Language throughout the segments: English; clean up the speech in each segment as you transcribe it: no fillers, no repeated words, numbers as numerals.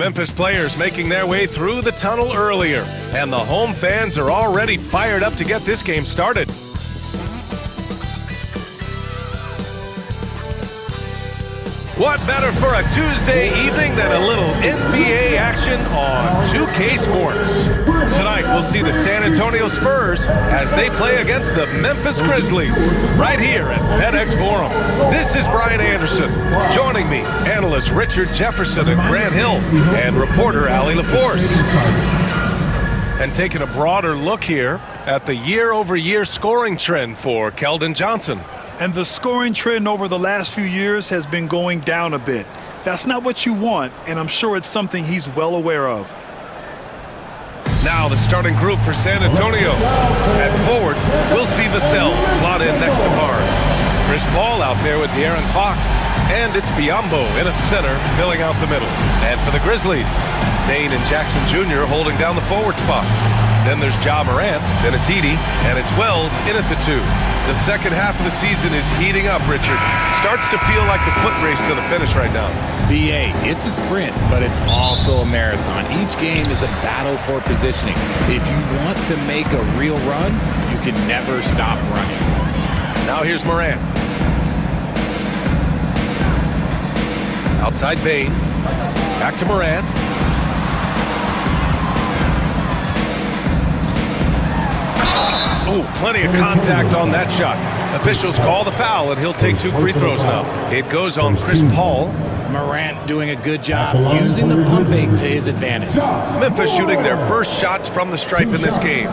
Memphis players making their way through the tunnel earlier, and the home fans are already fired up to get this game started. What better for a Tuesday evening than a little NBA action on 2K Sports? Tonight, we'll see the San Antonio Spurs as they play against the Memphis Grizzlies right here at FedEx Forum. This is Brian Anderson. Joining me, analysts Richard Jefferson and Grant Hill, and reporter Allie LaForce. And taking a broader look here at the year-over-year scoring trend for Keldon Johnson. And the scoring trend over the last few years has been going down a bit. That's not what you want, and I'm sure it's something he's well aware of. Now the starting group for San Antonio. At forward, we'll see Vassell slot in next to Barnes. Chris Paul out there with De'Aaron Fox. And it's Biyombo in at center, filling out the middle. And for the Grizzlies, Dane and Jackson Jr. holding down the forward spots. Then there's Ja Morant, then it's Edey, and it's Wells in at the 2. The second half of the season is heating up, Richard. Starts to feel like a foot race to the finish right now. BA, it's a sprint, but it's also a marathon. Each game is a battle for positioning. If you want to make a real run, you can never stop running. Now here's Morant. Outside Bane. Back to Morant. Oh, plenty of contact on that shot. Officials call the foul, and he'll take 2 free throws now. It goes on Chris Paul. Morant doing a good job using the pump fake to his advantage. Memphis shooting their first shots from the stripe in this game.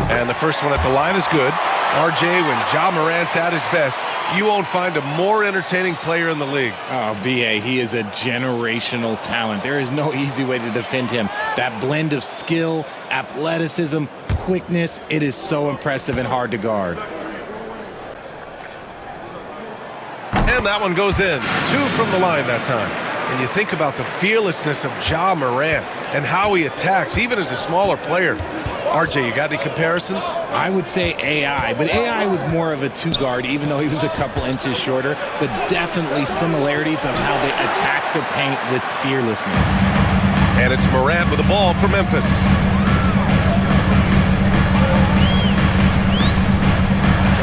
And the first one at the line is good. RJ, when Ja Morant's at his best, you won't find a more entertaining player in the league. Oh, BA, he is a generational talent. There is no easy way to defend him. That blend of skill, athleticism, quickness, it is so impressive and hard to guard. And that one goes in. 2 from the line that time. And you think about the fearlessness of Ja Morant and how he attacks, even as a smaller player. RJ, you got any comparisons? I would say AI, but AI was more of a 2-guard, even though he was a couple inches shorter, but definitely similarities of how they attack the paint with fearlessness. And it's Morant with the ball for Memphis.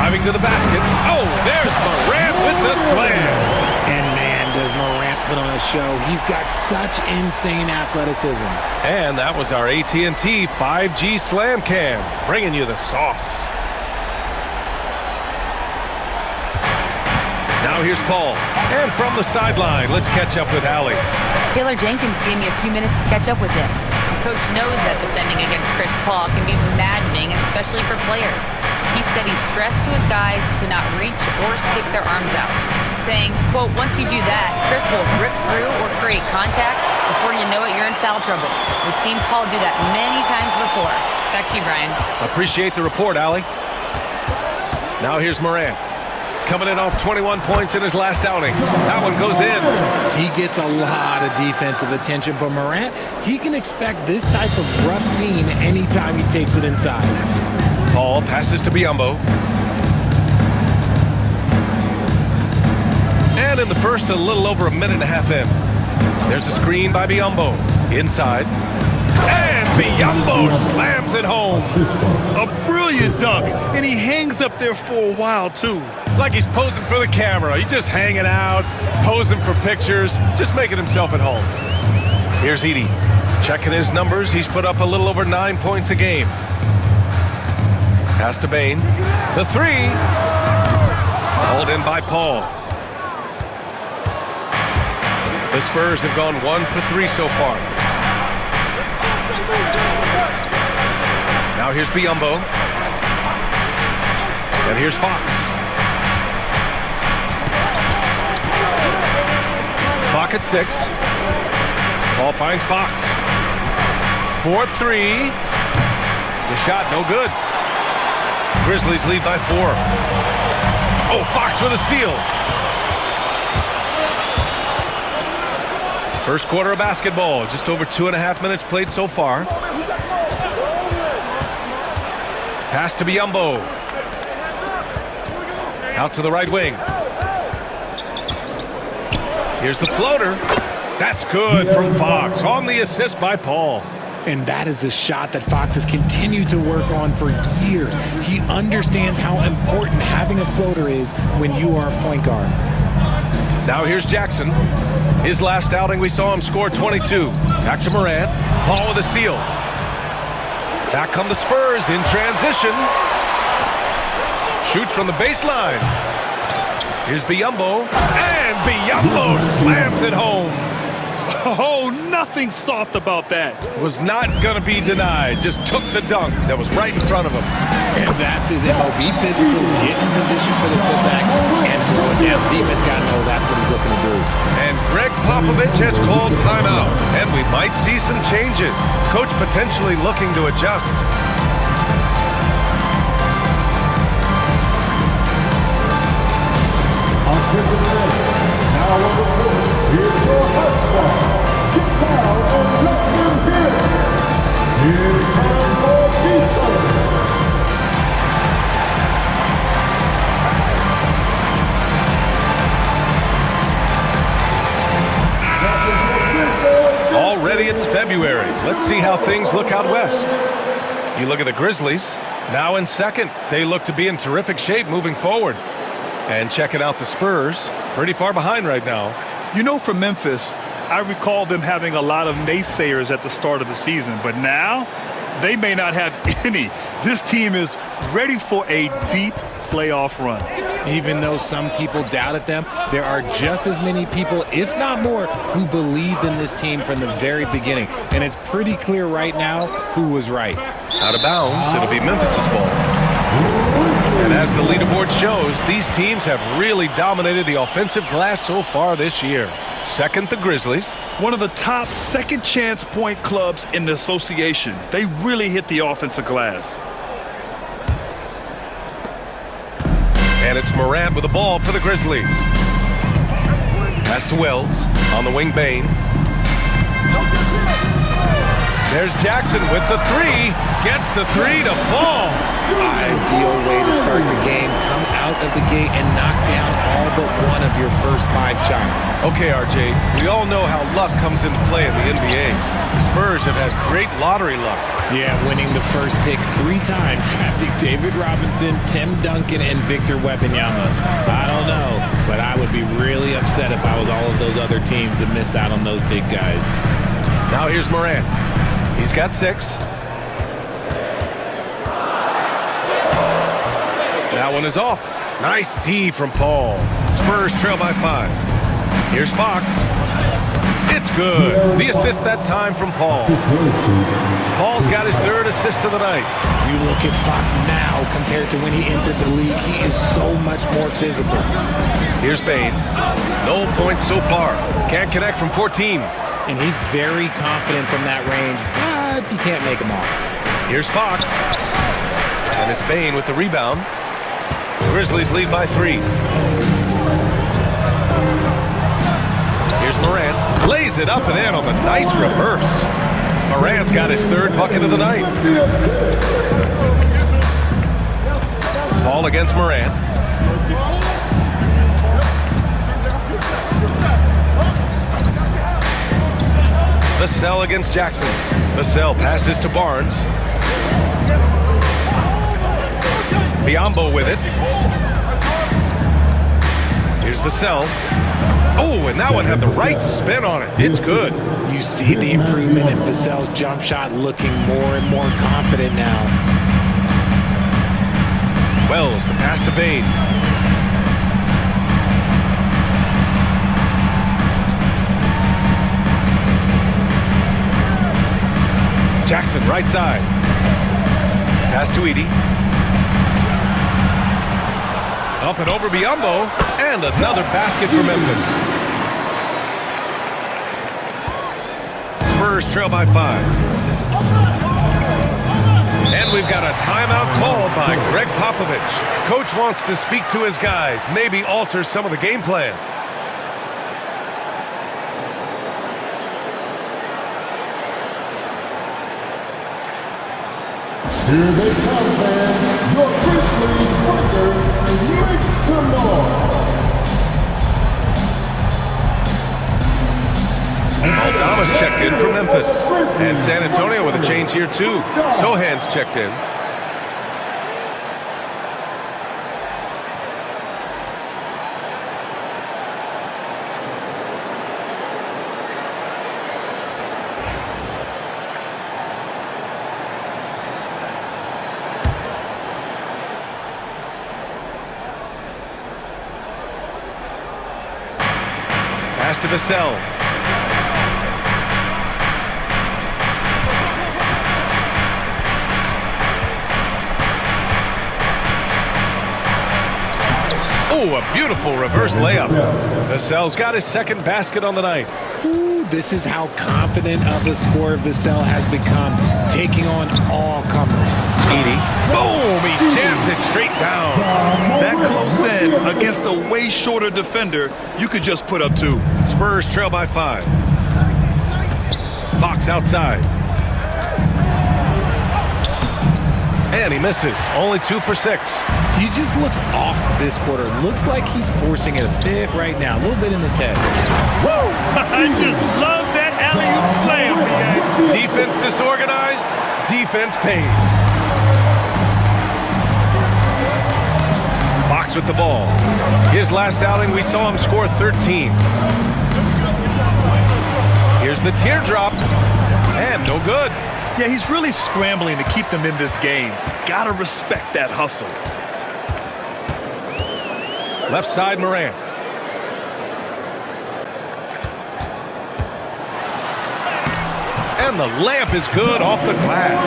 Driving to the basket. Oh, there's Morant with the slam. And man, does Morant put on a show. He's got such insane athleticism. And that was our AT&T 5G Slam Cam, bringing you the sauce. Now here's Paul. And from the sideline, let's catch up with Allie. Taylor Jenkins gave me a few minutes to catch up with him. Coach knows that defending against Chris Paul can be maddening, especially for players. He said he's stressed to his guys to not reach or stick their arms out, saying, quote, once you do that, Chris will rip through or create contact. Before you know it, you're in foul trouble. We've seen Paul do that many times before. Back to you, Brian. Appreciate the report, Allie. Now here's Morant. Coming in off 21 points in his last outing. That one goes in. He gets a lot of defensive attention, but Morant, he can expect this type of rough scene anytime he takes it inside. Paul passes to Biyombo. And in the first, a little over a minute and a half in. There's a screen by Biyombo. Inside. And Biyombo slams it home. A brilliant dunk, and he hangs up there for a while, too. Like he's posing for the camera. He's just hanging out, posing for pictures, just making himself at home. Here's Edey. Checking his numbers. He's put up a little over 9 points a game. Pass to Bane. The 3. Hauled in by Paul. The Spurs have gone 1 for 3 so far. Now here's Biyombo. And here's Fox. Clock at 6. Paul finds Fox. 4-3. The shot no good. Grizzlies lead by 4. Oh, Fox with a steal. First quarter of basketball. Just over 2.5 minutes played so far. Pass to Biyombo. Out to the right wing. Here's the floater. That's good from Fox on the assist by Paul. And that is a shot that Fox has continued to work on for years. He understands how important having a floater is when you are a point guard. Now here's Jackson. His last outing, we saw him score 22. Back to Morant. Paul with a steal. Back come the Spurs in transition. Shoots from the baseline. Here's Biyombo. And Biyombo slams it home. Oh, nothing soft about that. Was not going to be denied. Just took the dunk that was right in front of him. And that's his MO. Be physical, get in position for the putback, and throw it down. Defense got to know that's what he's looking to do. And Greg Popovich has called timeout. And we might see some changes. Coach potentially looking to adjust. Now on the court, here's your hot spot. Get down and let him hit. It's time for Pistons. Already it's February. Let's see how things look out west. You look at the Grizzlies, now in second. They look to be in terrific shape moving forward. And checking out the Spurs, pretty far behind right now. You know, for Memphis, I recall them having a lot of naysayers at the start of the season, but now they may not have any. This team is ready for a deep playoff run. Even though some people doubted them, there are just as many people, if not more, who believed in this team from the very beginning. And it's pretty clear right now who was right. Out of bounds, it'll be Memphis's ball. And as the leaderboard shows, these teams have really dominated the offensive glass so far this year. Second, the Grizzlies. One of the top second chance point clubs in the association. They really hit the offensive glass. And it's Morant with the ball for the Grizzlies. Pass to Wells. On the wing, Bane. There's Jackson with the three. Gets the three to fall. Ideal way to start the game. Come out of the gate and knock down all but one of your first 5 shots. Okay, RJ, we all know how luck comes into play in the NBA. The Spurs have had great lottery luck. Yeah, winning the first pick 3 times, drafting David Robinson, Tim Duncan, and Victor Wembanyama. I don't know, but I would be really upset if I was all of those other teams to miss out on those big guys. Now here's Morant. He's got 6. That one is off. Nice D from Paul. Spurs trail by 5. Here's Fox. It's good. The assist that time from Paul. Paul's got his 3rd assist of the night. You look at Fox now compared to when he entered the league. He is so much more physical. Here's Bane. No points so far. Can't connect from 14. And he's very confident from that range, but he can't make them all. Here's Fox. And it's Bane with the rebound. Grizzlies lead by 3. Here's Morant. Lays it up and in on the nice reverse. Morant's got his 3rd bucket of the night. Paul against Morant. Vassell against Jackson. Vassell passes to Barnes. Biyombo with it. Here's Vassell. Oh, and that one had the right spin on it. It's good. You see the improvement in Vassell's jump shot, looking more and more confident now. Wells, the pass to Bane. Jackson, right side. Pass to Edey. Up and over Biyombo. And another basket for Memphis. Spurs trail by 5. And we've got a timeout called by Greg Popovich. Coach wants to speak to his guys, maybe alter some of the game plan. Here they come, fans. Your Grizzlies Breakers, make some noise. Aldama's checked in for Memphis. And San Antonio with a change here, too. Sohan's checked in. Pass to Vassell. Oh, a beautiful reverse layup. Vassell's got his second basket on the night. Ooh, this is how confident of a scorer Vassell has become, taking on all comers. Edie. Boom! He jams it straight down. That close in against a way shorter defender, you could just put up 2. Spurs trail by 5. Fox outside. And he misses. Only 2 for 6. He just looks off this quarter. Looks like he's forcing it a bit right now. A little bit in his head. Woo! I just love that alley-oop slam, man. Defense disorganized. Defense pays. Fox with the ball. His last outing, we saw him score 13. Here's the teardrop. And no good. Yeah, he's really scrambling to keep them in this game. Gotta respect that hustle. Left side, Morant. And the layup is good off the glass.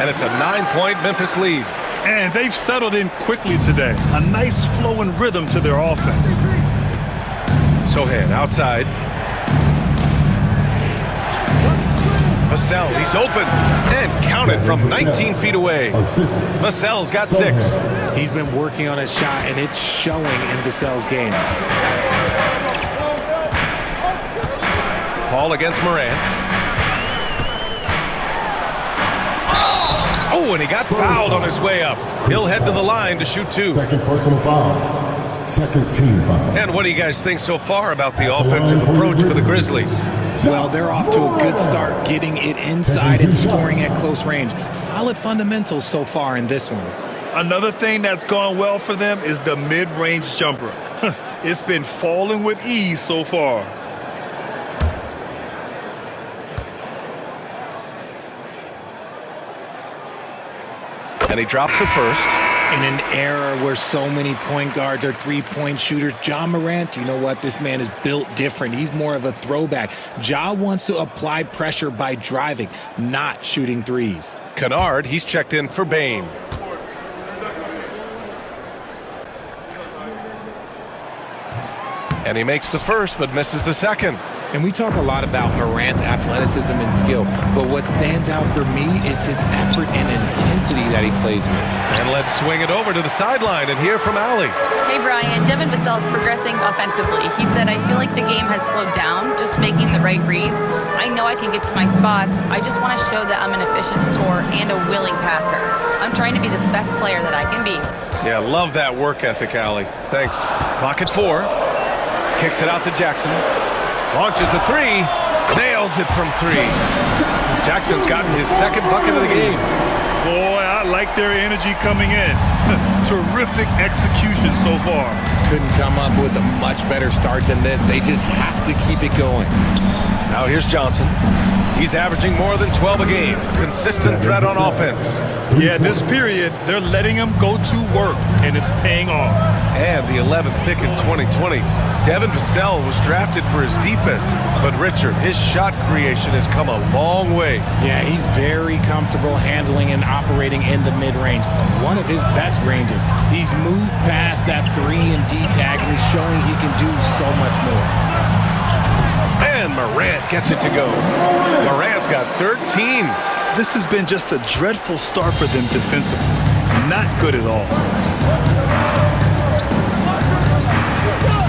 And it's a 9-point Memphis lead. And they've settled in quickly today. A nice flow and rhythm to their offense. Sohan outside. Vassell, he's open. And counted from 19 feet away. Vassell's got 6. He's been working on his shot, and it's showing in Vassell's game. Paul against Morant. Oh, and he got fouled on his way up. He'll head to the line to shoot 2. Second personal foul. Second team foul. And what do you guys think so far about the offensive approach for the Grizzlies? Well, they're off to a good start, getting it inside and scoring at close range. Solid fundamentals so far in this one. Another thing that's gone well for them is the mid-range jumper. It's been falling with ease so far. And he drops it first. In an era where so many point guards are three-point shooters, Ja Morant, you know what? This man is built different. He's more of a throwback. Ja wants to apply pressure by driving, not shooting threes. Kennard, he's checked in for Bane. And he makes the first, but misses the second. And we talk a lot about Morant's athleticism and skill, but what stands out for me is his effort and intensity that he plays with. And let's swing it over to the sideline and hear from Allie. Hey, Brian. Devin Vassell's progressing offensively. He said, I feel like the game has slowed down, just making the right reads. I know I can get to my spots. I just want to show that I'm an efficient scorer and a willing passer. I'm trying to be the best player that I can be. Yeah, love that work ethic, Allie. Thanks. Clock at 4. Kicks it out to Jackson. Launches a 3. Nails it from 3. Jackson's gotten his second bucket of the game. Boy, I like their energy coming in. Terrific execution so far. Couldn't come up with a much better start than this. They just have to keep it going. Now here's Johnson. He's averaging more than 12 a game. Consistent threat on offense. Yeah, this period, they're letting him go to work, and it's paying off. And the 11th pick in 2020. Devin Vassell was drafted for his defense. But Richard, his shot creation has come a long way. Yeah, he's very comfortable handling and operating in the mid-range. One of his best ranges. He's moved past that 3 and D tag, and he's showing he can do so much more. And Morant gets it to go. Morant's got 13. This has been just a dreadful start for them defensively. Not good at all.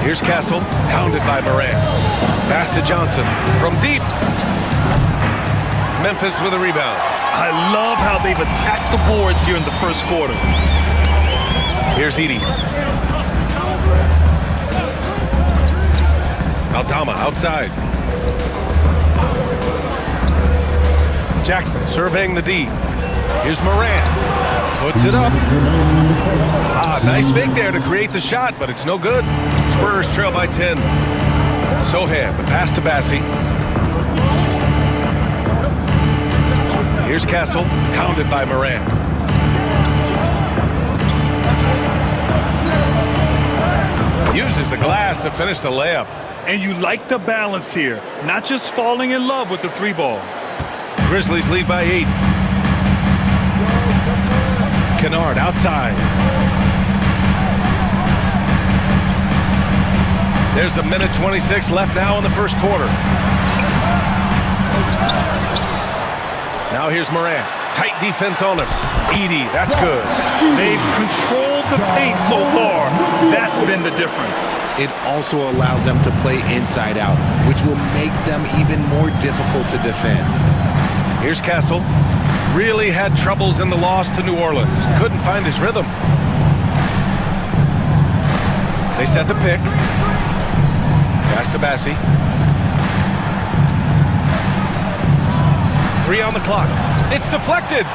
Here's Castle, pounded by Morant. Pass to Johnson from deep. Memphis with a rebound. I love how they've attacked the boards here in the first quarter. Here's Edie. Aldama outside. Jackson surveying the D. Here's Morant. Puts it up. Nice fake there to create the shot, but it's no good. Spurs trail by 10. Sohan, the pass to Bassi. Here's Castle, hounded by Morant. Uses the glass to finish the layup. And you like the balance here, not just falling in love with the three ball. Grizzlies lead by 8. Kennard outside. There's a minute 26 left now in the first quarter. Now here's Morant. Tight defense on him. Edie, that's good. They've controlled the paint so far. That's been the difference. It also allows them to play inside out, which will make them even more difficult to defend. Here's Castle. Really had troubles in the loss to New Orleans. Couldn't find his rhythm. They set the pick. Pass to Bassi. 3 on the clock. It's deflected.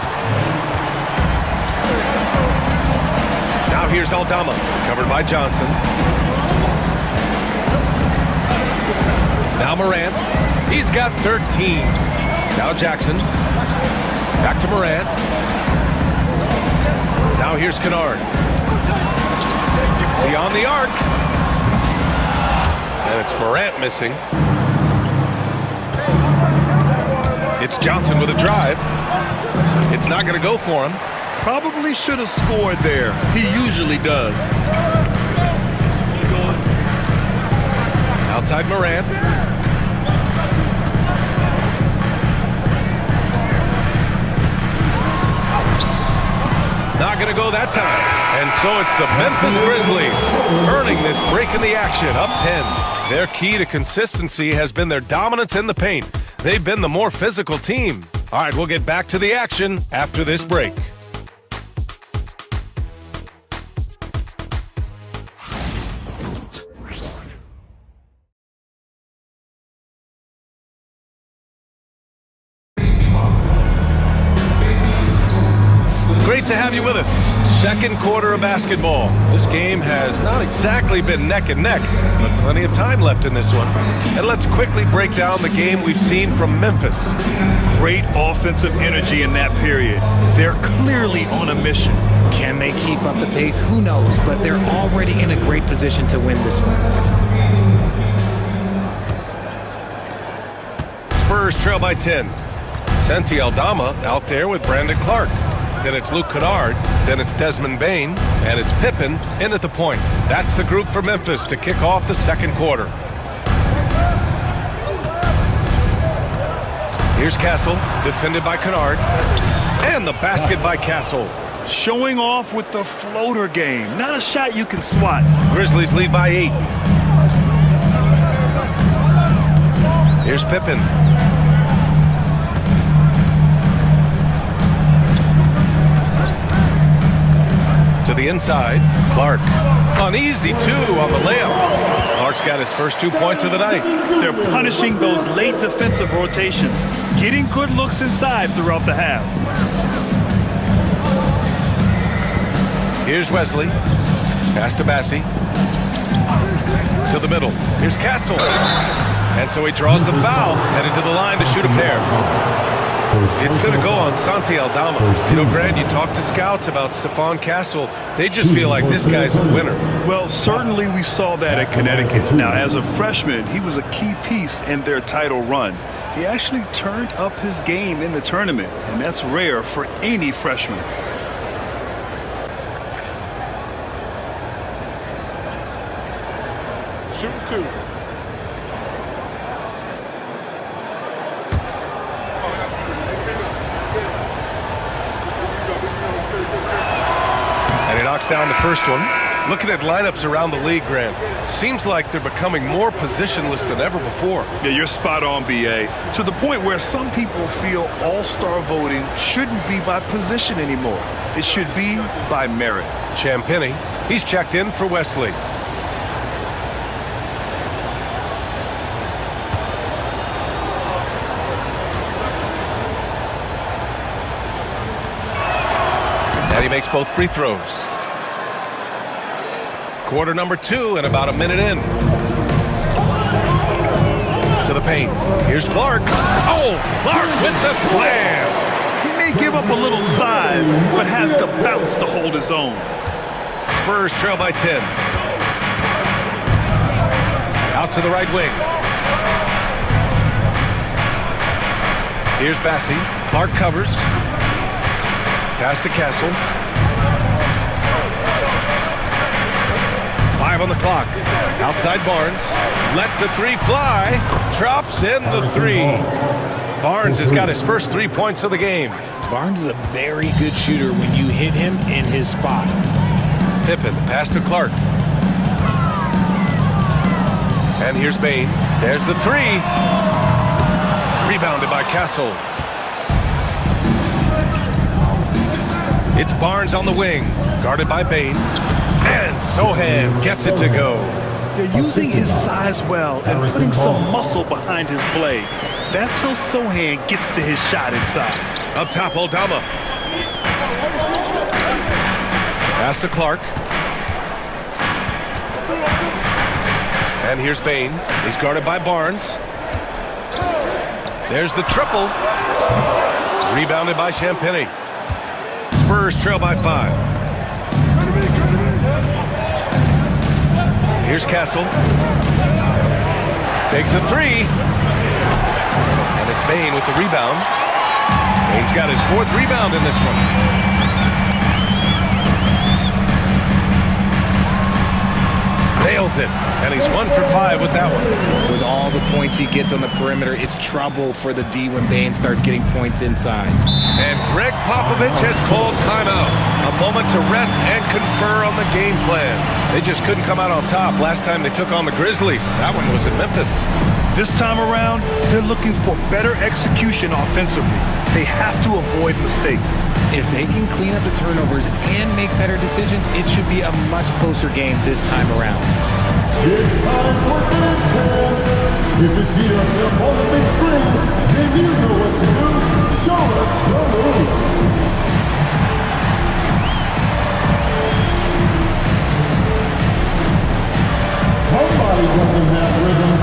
Now here's Aldama, covered by Johnson. Now Morant. He's got 13. Now Jackson. Back to Morant. Now here's Kennard. Beyond the arc. And it's Morant missing. It's Johnson with a drive. It's not going to go for him. Probably should have scored there. He usually does. Outside Morant. Not going to go that time. And so it's the Memphis Grizzlies earning this break in the action, up 10. Their key to consistency has been their dominance in the paint. They've been the more physical team. All right, we'll get back to the action after this break. Great to have you with us. Second quarter of basketball. This game has not exactly been neck and neck, but plenty of time left in this one. And let's quickly break down the game we've seen from Memphis. Great offensive energy in that period. They're clearly on a mission. Can they keep up the pace? Who knows, but they're already in a great position to win this one. Spurs trail by 10. Santi Aldama out there with Brandon Clark. Then it's Luke Kennard, then it's Desmond Bane, and it's Pippen in at the point. That's the group for Memphis to kick off the second quarter. Here's Castle, defended by Kennard, and the basket by Castle. Showing off with the floater game. Not a shot you can swat. Grizzlies lead by 8. Here's Pippen. To the inside, Clark. Uneasy, too, on the layup. Clark's got his first 2 points of the night. They're punishing those late defensive rotations, getting good looks inside throughout the half. Here's Wesley. Pass to Bassi. To the middle. Here's Castle. And so he draws the foul, headed to the line to shoot a pair. It's going to go on Santi Aldama. You know, Grant, you talk to scouts about Stephon Castle. They just feel like this guy's a winner. Well, certainly we saw that at Connecticut. Now, as a freshman, he was a key piece in their title run. He actually turned up his game in the tournament, and that's rare for any freshman. Shoot 2. And he knocks down the first one. Looking at lineups around the league, Grant, seems like they're becoming more positionless than ever before. Yeah, you're spot on, BA. To the point where some people feel all-star voting shouldn't be by position anymore. It should be by merit. Champagny, he's checked in for Wesley. And he makes both free throws. Quarter number 2 and about a minute in. To the paint. Here's Clark. Oh, Clark with the slam. He may give up a little size, but has the bounce to hold his own. Spurs trail by 10. Out to the right wing. Here's Bassie. Clark covers. Pass to Castle. 5 on the clock. Outside Barnes. Lets the 3 fly. Drops in the 3. Barnes has got his first 3 points of the game. Barnes is a very good shooter when you hit him in his spot. Pippen, pass to Clark. And here's Bain. There's the 3. Rebounded by Castle. It's Barnes on the wing. Guarded by Bain. And Sohan gets it to go. They're using his size well and putting some muscle behind his play. That's how Sohan gets to his shot inside. Up top, Aldama. Pass to Clark. And here's Bain. He's guarded by Barnes. There's the triple. Rebounded by Champagny. Spurs trail by 5. Here's Castle. Takes a 3. And it's Bain with the rebound. Bain's got his 4th rebound in this one. Nails it. And he's 1 for 5 with that one. With all the points he gets on the perimeter, it's trouble for the D when Bain starts getting points inside. And Greg Popovich has called timeout. A moment to rest and confer on the game plan. They just couldn't come out on top last time they took on the Grizzlies. That one was in Memphis. This time around, they're looking for better execution offensively. They have to avoid mistakes. If they can clean up the turnovers and make better decisions, it should be a much closer game this time around. It's time for game time. If you see yourself on the big screen, then you know what to do. Show us the move. Somebody doesn't have rhythm.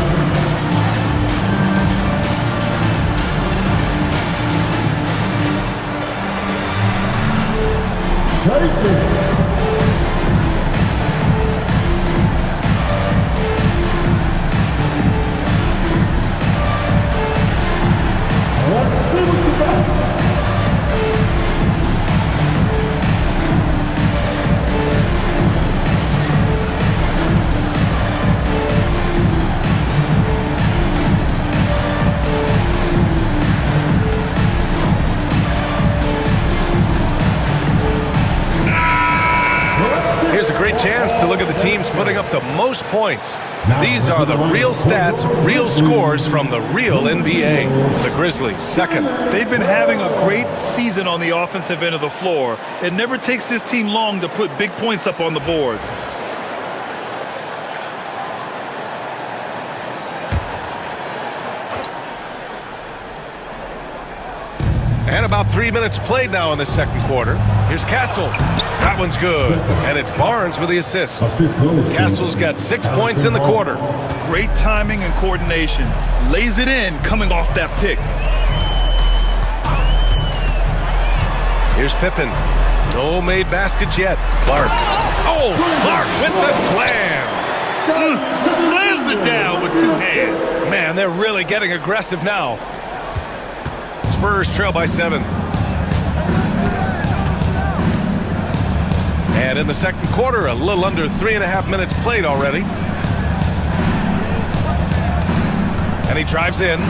Shake it. Let's see what you got. Here's a great chance to look at the teams putting up the most points. These are the real stats, real scores from the real NBA. The Grizzlies, second. They've been having a great season on the offensive end of the floor. It never takes this team long to put big points up on the board. And about 3 minutes played now in the second quarter. Here's Castle. That one's good. And it's Barnes with the assist. Castle's got 6 points in the quarter. Great timing and coordination. Lays it in coming off that pick. Here's Pippen. No made baskets yet. Clark. Oh, Clark with the slam. Slams it down with 2 hands. Man, they're really getting aggressive now. Spurs trail by 7. And in the second quarter, a little under 3.5 minutes played already. And he drives in.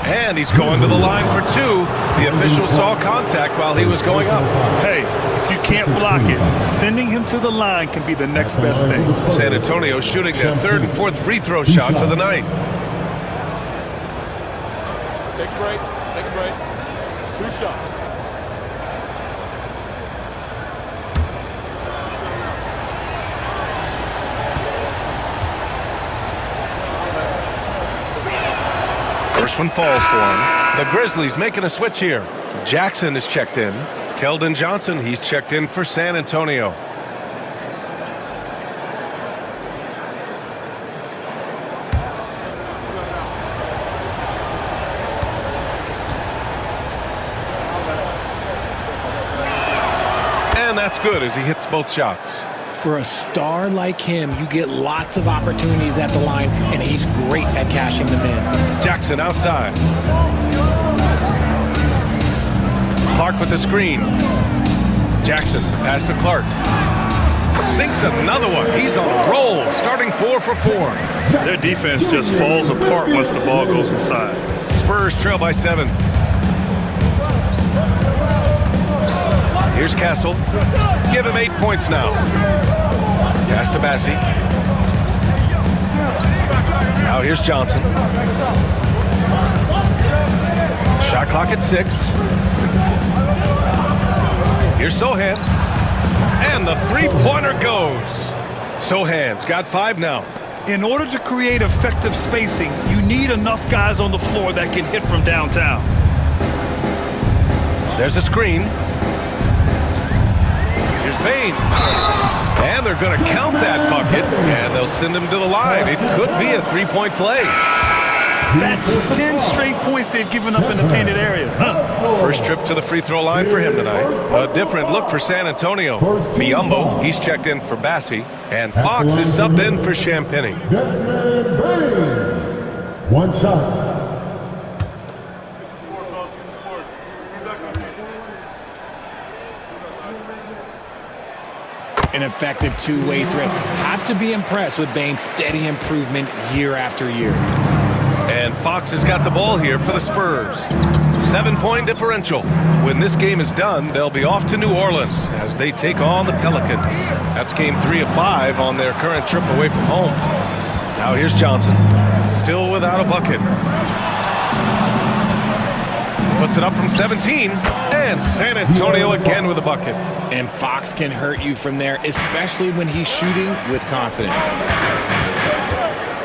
And he's going to the line for 2. The official saw contact while he was going up. Hey, if you can't block it. Sending him to the line can be the next best thing. San Antonio shooting their third and fourth free throw shots of the night. Take a break. Take a break. 2 shots. First one falls for him. The Grizzlies making a switch here. Jackson is checked in. Keldon Johnson, he's checked in for San Antonio. And that's good as he hits both shots. For a star like him, you get lots of opportunities at the line, and he's great at cashing them in. Jackson outside. Clark with the screen. Jackson, the pass to Clark. Sinks another one. He's on a roll, starting 4 for 4. Their defense just falls apart once the ball goes inside. Spurs trail by 7. Here's Castle. Give him 8 points now. Pass to Bassie. Now here's Johnson. Shot clock at 6. Here's Sohan. And the three-pointer goes. Sohan's got 5 now. In order to create effective spacing, you need enough guys on the floor that can hit from downtown. There's a screen. Here's Bain. And they're going to count that bucket, and they'll send him to the line. It could be a three-point play. That's 10 straight points they've given up in the painted area. First trip to the free throw line for him tonight. A different look for San Antonio. Biyombo, he's checked in for Bassie, and Fox is subbed in for Champagny. Desmond Bain. 1 shot. An effective two-way threat. Have to be impressed with Bain's steady improvement year after year. And Fox has got the ball here for the Spurs. 7-point differential. When this game is done, they'll be off to New Orleans as they take on the Pelicans. That's game 3 of 5 on their current trip away from home. Now here's Johnson. Still without a bucket. Puts it up from 17. And San Antonio again with a bucket. And Fox can hurt you from there, especially when he's shooting with confidence.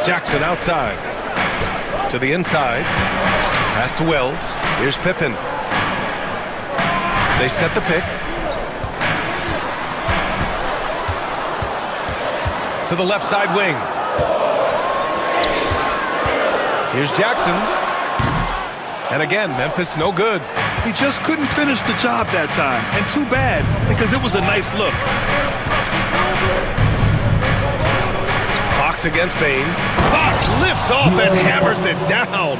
Jackson outside. To the inside. Pass to Wells. Here's Pippen. They set the pick. To the left side wing. Here's Jackson. And again, Memphis no good. He just couldn't finish the job that time. And too bad, because it was a nice look. Fox against Bain. Fox lifts off and hammers it down.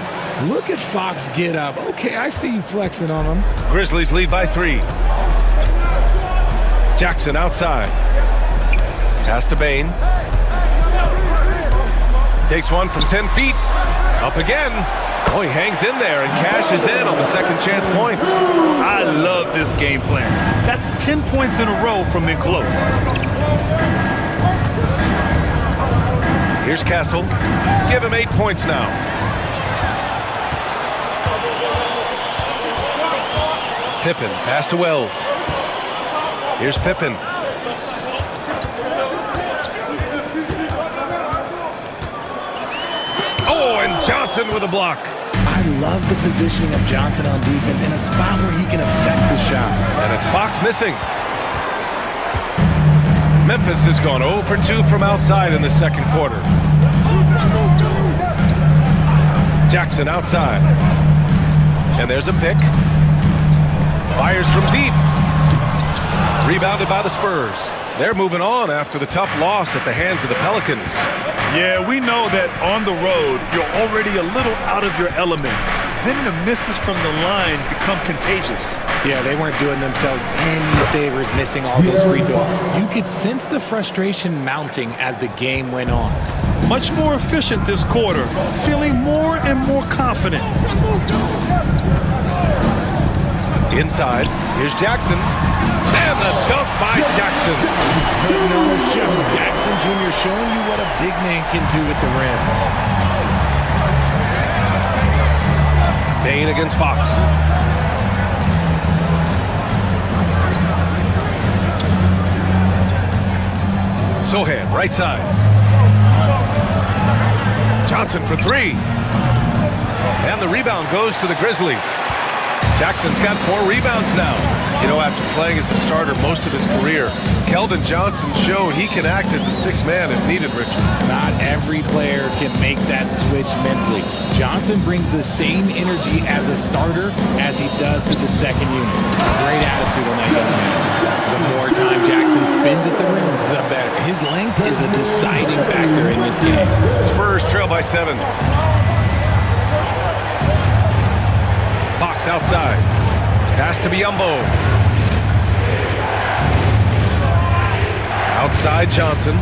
Look at Fox get up. Okay, I see you flexing on him. Grizzlies lead by 3. Jackson outside. Pass to Bain. Takes one from 10 feet. Up again. Oh, he hangs in there and cashes in on the second chance points. I love this game plan. That's 10 points in a row from in close. Here's Castle. Give him 8 points now. Pippen, pass to Wells. Here's Pippen. Oh, and Johnson with a block. I love the positioning of Johnson on defense in a spot where he can affect the shot. And it's Fox missing. Memphis has gone 0 for 2 from outside in the second quarter. Jackson outside. And there's a pick. Fires from deep. Rebounded by the Spurs. They're moving on after the tough loss at the hands of the Pelicans. Yeah, we know that on the road, you're already a little out of your element. Then the misses from the line become contagious. Yeah, they weren't doing themselves any favors missing all those free throws. You could sense the frustration mounting as the game went on. Much more efficient this quarter, feeling more and more confident. Inside, here's Jackson. And the dunk by show. Jackson Jr. showing you what a big man can do at the rim. Bane against Fox. Sohan, right side. Johnson for three. And the rebound goes to the Grizzlies. Jackson's got 4 rebounds now. You know, after playing as a starter most of his career, Keldon Johnson showed he can act as a 6th man if needed, Richard. Not every player can make that switch mentally. Johnson brings the same energy as a starter as he does to the second unit. Great attitude on that young man. The more time Jackson spends at the rim, the better. His length is a deciding factor in this game. Spurs trail by 7. Fox outside. Pass to Biyombo. Outside Johnson.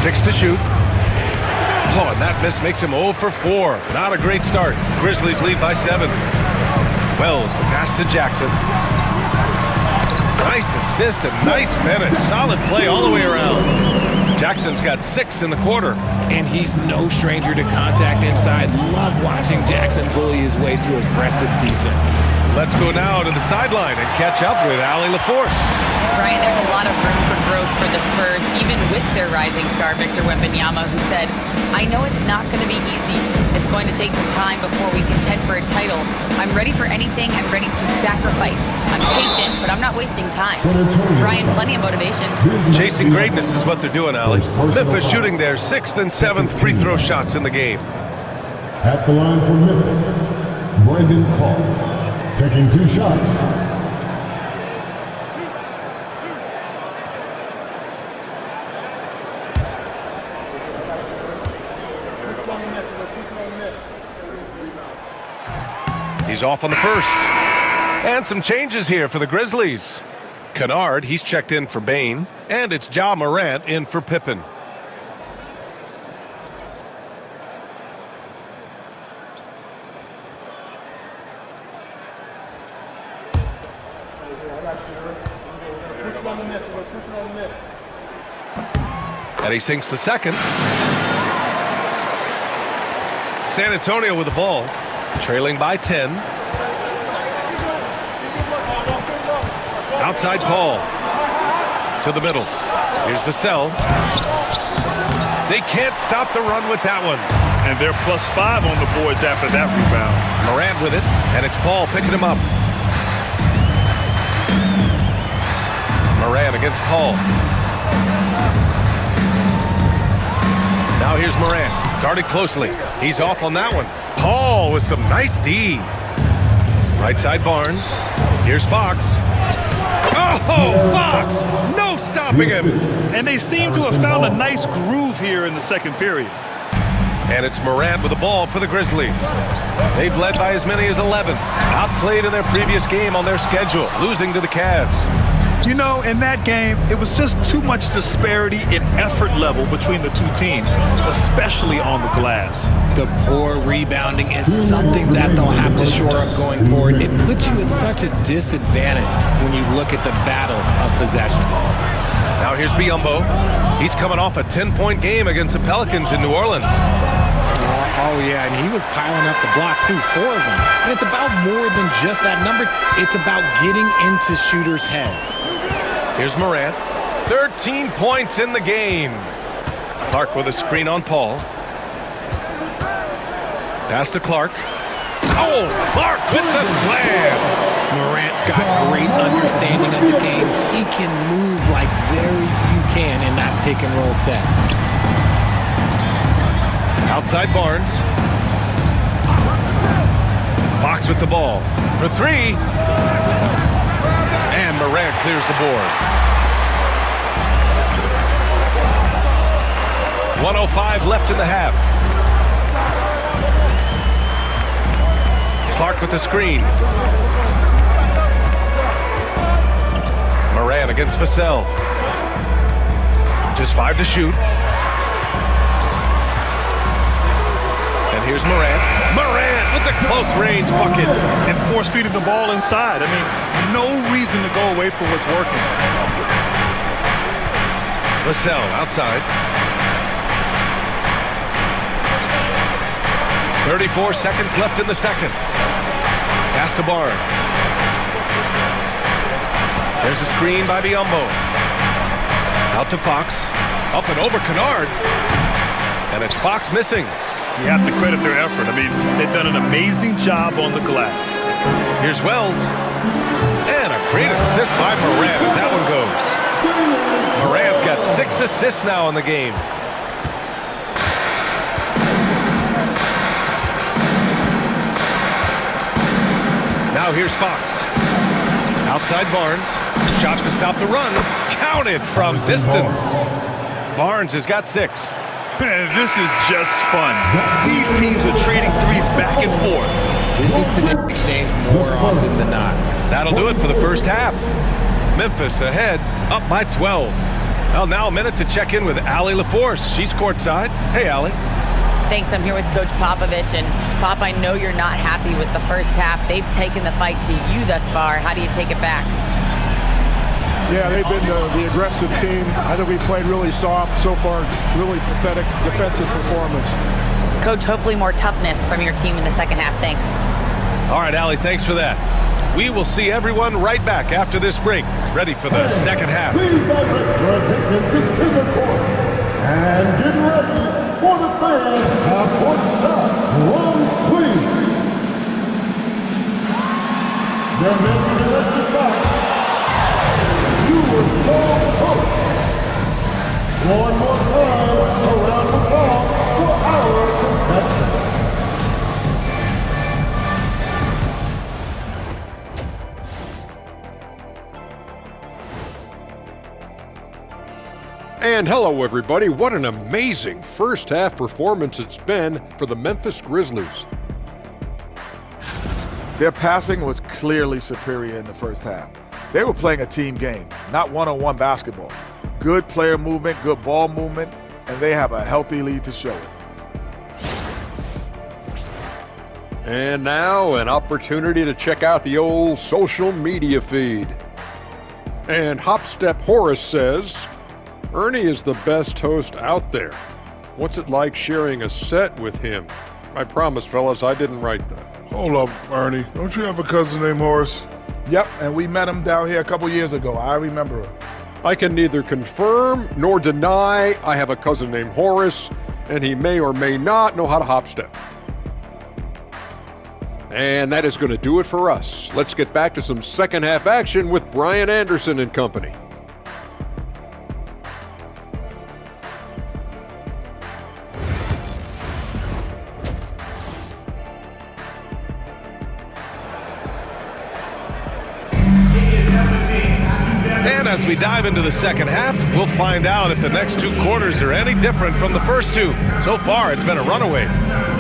6 to shoot. Oh, and that miss makes him 0 for 4. Not a great start. Grizzlies lead by 7. Wells, the pass to Jackson. Nice assist and nice finish. Solid play all the way around. Jackson's got 6 in the quarter. And he's no stranger to contact inside. Love watching Jackson bully his way through aggressive defense. Let's go now to the sideline and catch up with Allie LaForce. Brian, there's a lot of room for growth for the Spurs, even with their rising star, Victor Wembanyama, who said, I know it's not going to be easy. It's going to take some time before we contend for a title. I'm ready for anything. I'm ready to sacrifice. I'm patient, but I'm not wasting time. Brian, plenty of motivation. Chasing greatness is what they're doing, Allie. Memphis shooting their 6th and 7th free throw shots in the game. At the line for Memphis, Brandon Clark. Taking 2 shots. He's off on the first. And some changes here for the Grizzlies. Kennard, he's checked in for Bane. And it's Ja Morant in for Pippen. And he sinks the second. San Antonio with the ball, trailing by 10. Outside Paul to the middle. Here's Vassell. They can't stop the run with that one. And they're +5 on the boards after that rebound. Morant with it, and it's Paul picking him up. Morant against Paul. Now here's Morant, guarded closely. He's off on that one. Paul with some nice D. Right side Barnes. Here's Fox. Oh, Fox! No stopping him. And they seem to have found a nice groove here in the second period. And it's Morant with the ball for the Grizzlies. They've led by as many as 11. Outplayed in their previous game on their schedule, losing to the Cavs. You know, in that game, it was just too much disparity in effort level between the two teams, especially on the glass. The poor rebounding is something that they'll have to shore up going forward. It puts you at such a disadvantage when you look at the battle of possessions. Now here's Biyombo. He's coming off a 10-point game against the Pelicans in New Orleans. Oh, yeah, and he was piling up the blocks, too, 4 of them. And it's about more than just that number. It's about getting into shooters' heads. Here's Morant. 13 points in the game. Clark with a screen on Paul. Pass to Clark. Oh, Clark with the slam. Morant's got great understanding of the game. He can move like very few can in that pick-and-roll set. Outside Barnes. Fox with the ball for 3. And Morant clears the board. 1:05 left in the half. Clark with the screen. Morant against Vassell. Just 5 to shoot. And here's Morant. Morant with the close range bucket. And force-feeding the ball inside. I mean, no reason to go away away from what's working. Vassell outside. 34 seconds left in the second. Pass to Barnes. There's a screen by Biyombo. Out to Fox. Up and over Kennard. And it's Fox missing. You have to credit their effort. I mean, they've done an amazing job on the glass. Here's Wells. And a great assist by Moran as that one goes. Moran's got 6 assists now in the game. Now here's Fox. Outside Barnes. Shot to stop the run. Counted from distance. Barnes has got 6. Man, this is just fun. These teams are trading threes back and forth. This is to exchange more often than not. That'll do it for the first half. Memphis ahead, up by 12. Well, now a minute to check in with Allie LaForce. She's courtside. Hey, Allie. Thanks. I'm here with Coach Popovich. And, Pop, I know you're not happy with the first half. They've taken the fight to you thus far. How do you take it back? Yeah, they've been the aggressive team. I think we played really soft so far. Really pathetic defensive performance. Coach, hopefully more toughness from your team in the second half. Thanks. All right, Allie, thanks for that. We will see everyone right back after this break. Ready for the second half. Please direct your attention to center court. And get ready for the fans of courtside. Runs, please. Their men to the left side. You were so close. One more time, around the ball for our contestants. And hello, everybody. What an amazing first half performance it's been for the Memphis Grizzlies. Their passing was clearly superior in the first half. They were playing a team game, not one-on-one basketball. Good player movement, good ball movement, and they have a healthy lead to show it. And now an opportunity to check out the old social media feed. And Hopstep Horace says, Ernie is the best host out there. What's it like sharing a set with him? I promise, fellas, I didn't write that. Hold up, Ernie. Don't you have a cousin named Horace? Yep, and we met him down here a couple years ago. I remember him. I can neither confirm nor deny I have a cousin named Horace, and he may or may not know how to hopstep. And that is going to do it for us. Let's get back to some second half action with Brian Anderson and company. And as we dive into the second half, we'll find out if the next 2 quarters are any different from the first 2. So far, it's been a runaway.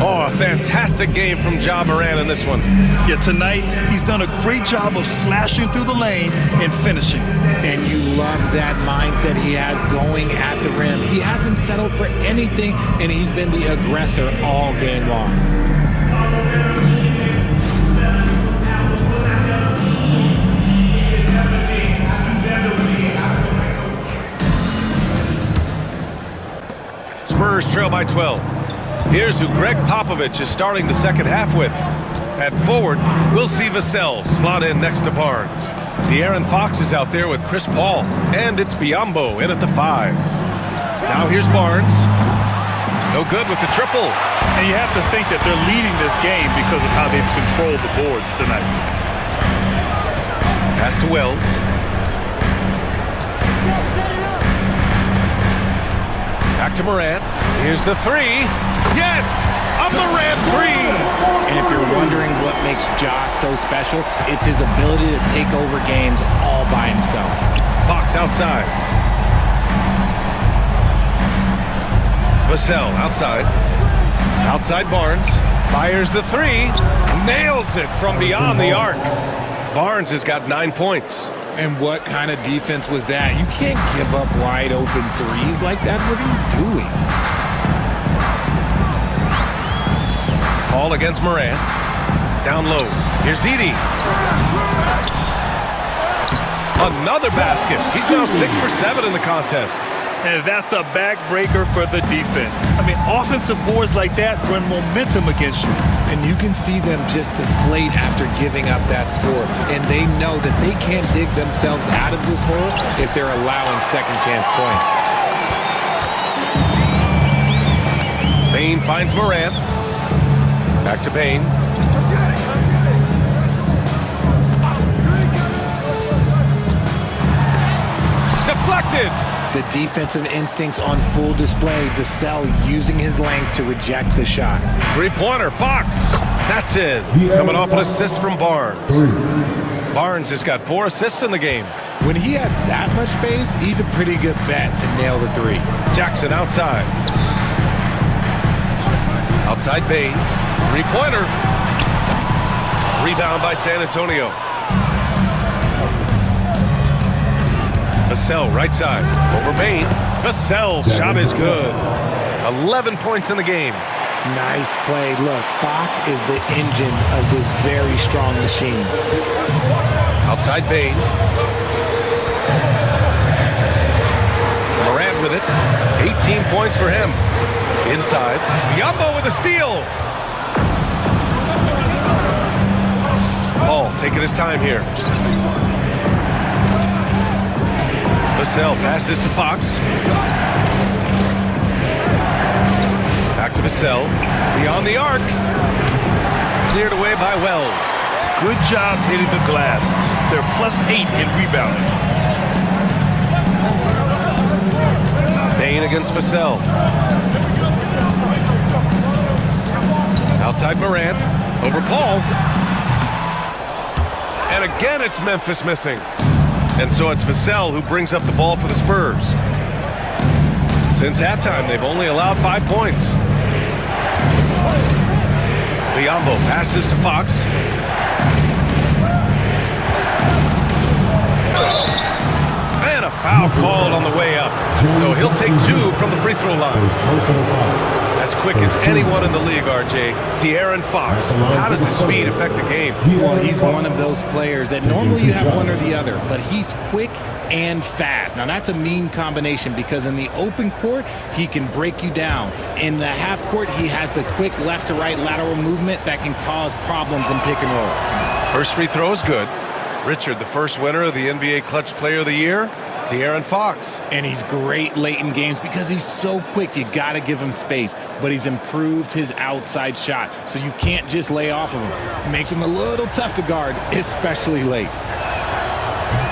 Oh, a fantastic game from Ja Morant in this one. Yeah, tonight, he's done a great job of slashing through the lane and finishing. And you love that mindset he has going at the rim. He hasn't settled for anything, and he's been the aggressor all game long. Spurs trail by 12. Here's who Greg Popovich is starting the second half with. At forward, we'll see Vassell slot in next to Barnes. De'Aaron Fox is out there with Chris Paul, and it's Biyombo in at the 5. Now here's Barnes. No good with the triple. And you have to think that they're leading this game because of how they've controlled the boards tonight. Pass to Wells. Back to Morant. Here's the 3. Yes! A Morant 3! And if you're wondering what makes Ja so special, it's his ability to take over games all by himself. Fox outside. Vassell outside. Outside Barnes. Fires the 3. Nails it from beyond the arc. Barnes has got 9 points. And what kind of defense was that? You can't give up wide open threes like that. What are you doing? Paul against Morant. Down low. Here's Edey. Another basket. He's now 6 for 7 in the contest. And that's a backbreaker for the defense. I mean, offensive boards like that run momentum against you. And you can see them just deflate after giving up that score. And they know that they can't dig themselves out of this hole if they're allowing second chance points. Bain finds Morant. Back to Bain. Deflected. The defensive instincts on full display. Vassell using his length to reject the shot. Three-pointer, Fox. That's it. Coming off an assist from Barnes. Barnes has got 4 assists in the game. When he has that much space, he's a pretty good bet to nail the three. Jackson outside. Outside Bain. Three-pointer. Rebound by San Antonio. Vassell right side. Over Bain. Vassell's shot is good. 11 points in the game. Nice play. Look, Fox is the engine of this very strong machine. Outside Bain. Morant with it. 18 points for him. Inside. Yumbo with a steal. Paul taking his time here. Vassell passes to Fox. Back to Vassell. Beyond the arc. Cleared away by Wells. Good job hitting the glass. They're +8 in rebounding. Bain against Vassell. Outside Morant. Over Paul. And again it's Memphis missing. And so it's Vassell who brings up the ball for the Spurs. Since halftime, they've only allowed 5 points. Biyombo passes to Fox. And a foul called on the way up. So he'll take 2 from the free throw line. As quick as anyone in the league, RJ. De'Aaron Fox. How does his speed affect the game? Well, he's one of those players that normally you have one or the other, but he's quick and fast. Now, that's a mean combination because in the open court, he can break you down. In the half court, he has the quick left to right lateral movement that can cause problems in pick and roll. First free throw is good. Richard, the first winner of the NBA Clutch Player of the Year. De'Aaron Fox. And he's great late in games because he's so quick. You got to give him space. But he's improved his outside shot. So you can't just lay off of him. Makes him a little tough to guard, especially late.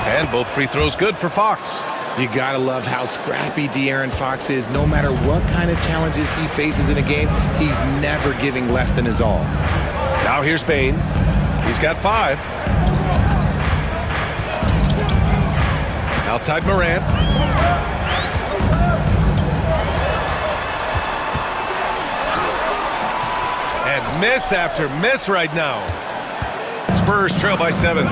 And both free throws good for Fox. You got to love how scrappy De'Aaron Fox is. No matter what kind of challenges he faces in a game, he's never giving less than his all. Now here's Bain. He's got 5. Outside Morant. And miss after miss right now. Spurs trail by 7.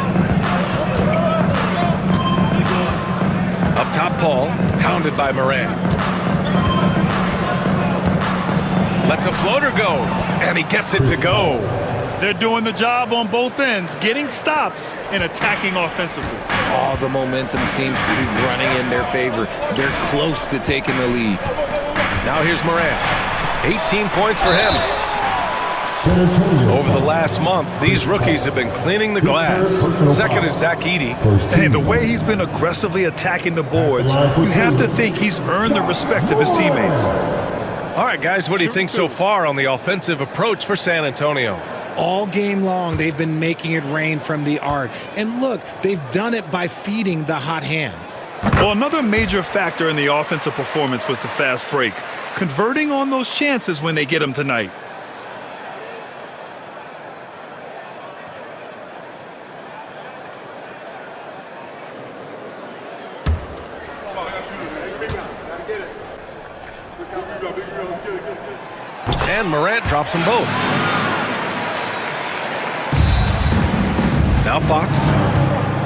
Up top, Paul. Hounded by Morant. Lets a floater go. And he gets it to go. They're doing the job on both ends, getting stops and attacking offensively. All the momentum seems to be running in their favor. They're close to taking the lead. Now here's Morant. 18 points for him. Over the last month, these rookies have been cleaning the glass. Second is Zach Edey. And the way he's been aggressively attacking the boards, you have to think he's earned the respect of his teammates. All right, guys, what do you think so far on the offensive approach for San Antonio? All game long, they've been making it rain from the arc. And look, they've done it by feeding the hot hands. Well, another major factor in the offensive performance was the fast break. Converting on those chances when they get them tonight. And Morant drops them both. Now Fox.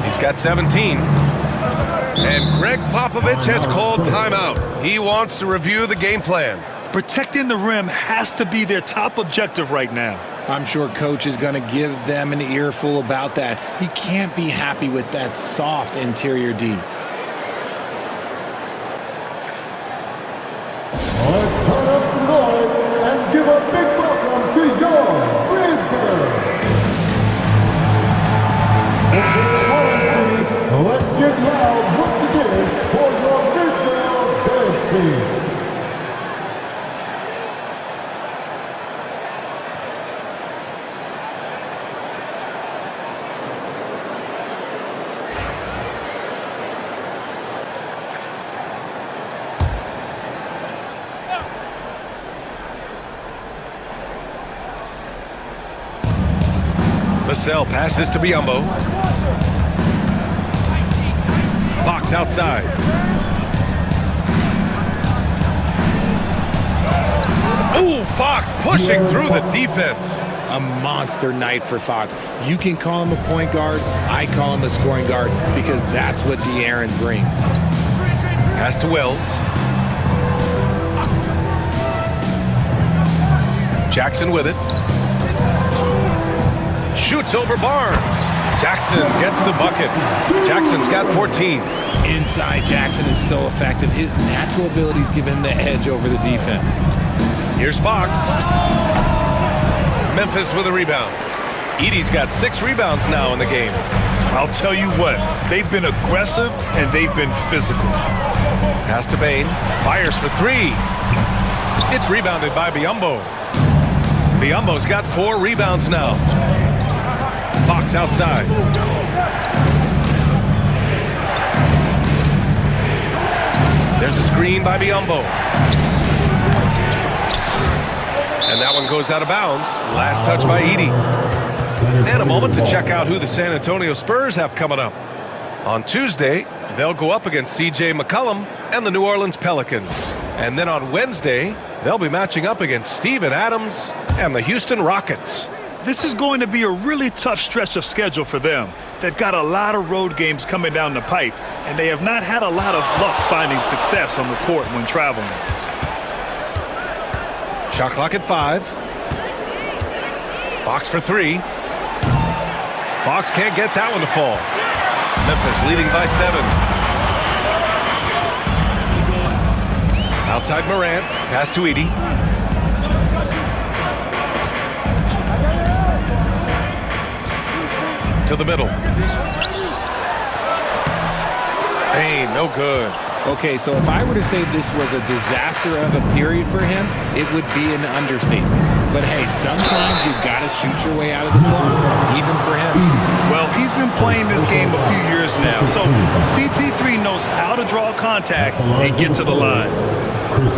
He's got 17. And Greg Popovich has called timeout. He wants to review the game plan. Protecting the rim has to be their top objective right now. I'm sure coach is going to give them an earful about that. He can't be happy with that soft interior D. Let's turn up the noise and give a big welcome to York Knicks. Let's get loud once again for your Knicks dance team. Vassell passes to Biyombo. Fox outside. Ooh, Fox pushing through the defense. A monster night for Fox. You can call him a point guard. I call him a scoring guard because that's what De'Aaron brings. Pass to Wells. Jackson with it. Shoots over Barnes. Jackson gets the bucket. Jackson's got 14. Inside Jackson is so effective. His natural abilities give him the edge over the defense. Here's Fox. Memphis with a rebound. Edey's got 6 rebounds now in the game. I'll tell you what, they've been aggressive and they've been physical. Pass to Bane. Fires for 3. It's rebounded by Biyombo. Biyombo's got 4 rebounds now. Fox outside. There's a screen by Biyombo. And that one goes out of bounds. Last touch by Edey. And a moment to check out who the San Antonio Spurs have coming up. On Tuesday, they'll go up against C.J. McCollum and the New Orleans Pelicans. And then on Wednesday, they'll be matching up against Steven Adams and the Houston Rockets. This is going to be a really tough stretch of schedule for them. They've got a lot of road games coming down the pipe, and they have not had a lot of luck finding success on the court when traveling. Shot clock at 5. Fox for 3. Fox can't get that one to fall. Memphis leading by 7. Outside Morant. Pass to Edey. To the middle. Hey, no good. Okay, so if I were to say this was a disaster of a period for him, it would be an understatement. But hey, sometimes you gotta shoot your way out of the slump, even for him. Well, he's been playing this game a few years now, so CP3 knows how to draw contact and get to the line.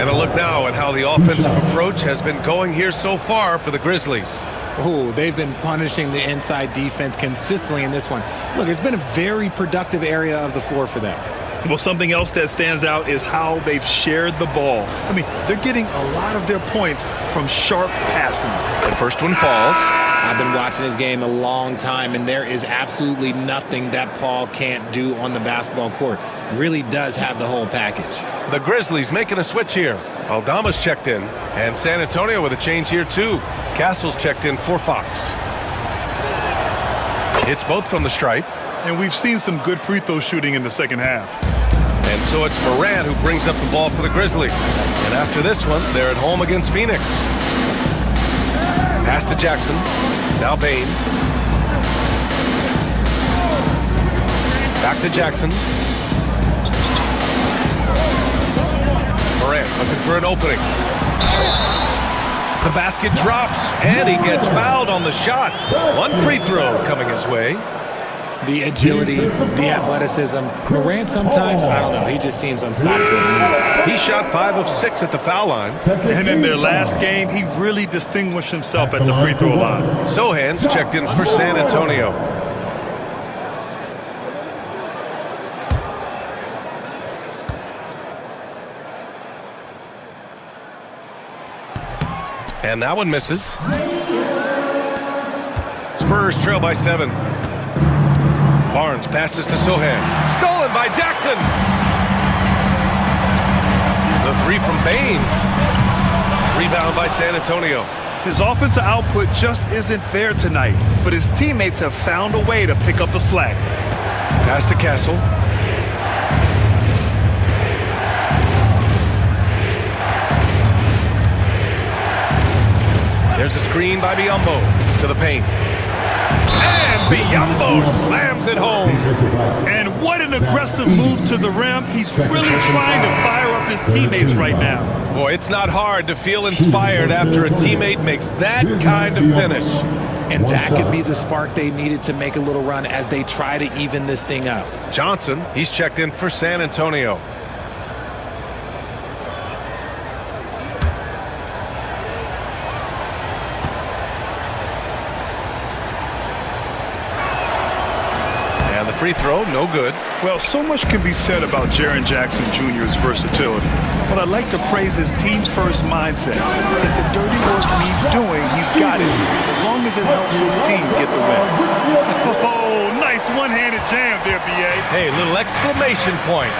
And a look now at how the offensive approach has been going here so far for the Grizzlies. Oh, they've been punishing the inside defense consistently in this one. Look, it's been a very productive area of the floor for them. Well, something else that stands out is how they've shared the ball. I mean, they're getting a lot of their points from sharp passing. The first one falls. I've been watching this game a long time, and there is absolutely nothing that Paul can't do on the basketball court. Really does have the whole package. The Grizzlies making a switch here. Aldama's checked in, and San Antonio with a change here too. Castle's checked in for Fox. Hits both from the stripe. And we've seen some good free throw shooting in the second half. And so it's Morant who brings up the ball for the Grizzlies. And after this one, they're at home against Phoenix. Pass to Jackson. Now Bane. Back to Jackson. Morant looking for an opening. The basket drops, and he gets fouled on the shot. One free throw coming his way. The agility, the athleticism. Morant sometimes, I don't know, he just seems unstoppable. He shot 5 of 6 at the foul line. And in their last game, he really distinguished himself at the free throw line. Sohan's checked in for San Antonio. And that one misses. Spurs trail by 7. Barnes passes to Sohan. Stolen by Jackson. The 3 from Bane. Rebound by San Antonio. His offensive output just isn't there tonight, but his teammates have found a way to pick up the slack. Pass to Castle. There's a screen by Biyombo to the paint. And Biyombo slams it home. And what an aggressive move to the rim. He's really trying to fire up his teammates right now. Boy, it's not hard to feel inspired after a teammate makes that kind of finish. And that could be the spark they needed to make a little run as they try to even this thing up. Johnson, he's checked in for San Antonio. And the free throw, no good. Well, so much can be said about Jaren Jackson Jr.'s versatility, but I'd like to praise his team-first mindset. If the dirty work needs doing, he's got it, as long as it helps his team get the win. Oh, nice one-handed jam there, B.A. Hey, little exclamation point.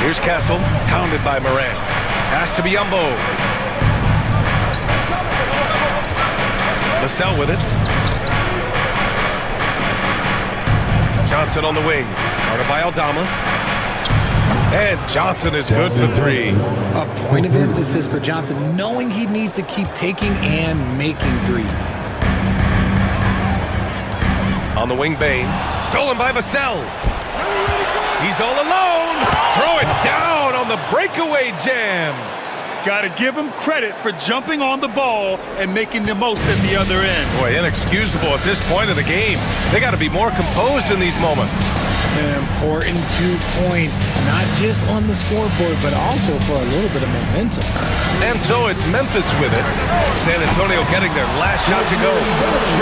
Here's Castle, pounded by Morant. Pass to Biyombo. Vassell with it. Johnson on the wing. Guarded by Aldama. And Johnson is good for three. A point of emphasis for Johnson, knowing he needs to keep taking and making threes. On the wing, Bane. Stolen by Vassell. He's all alone. Throw it down on the breakaway jam. Got to give him credit for jumping on the ball and making the most at the other end. Boy, inexcusable at this point of the game. They got to be more composed in these moments. An important 2 points, not just on the scoreboard, but also for a little bit of momentum. And so it's Memphis with it. San Antonio getting their last shot to go.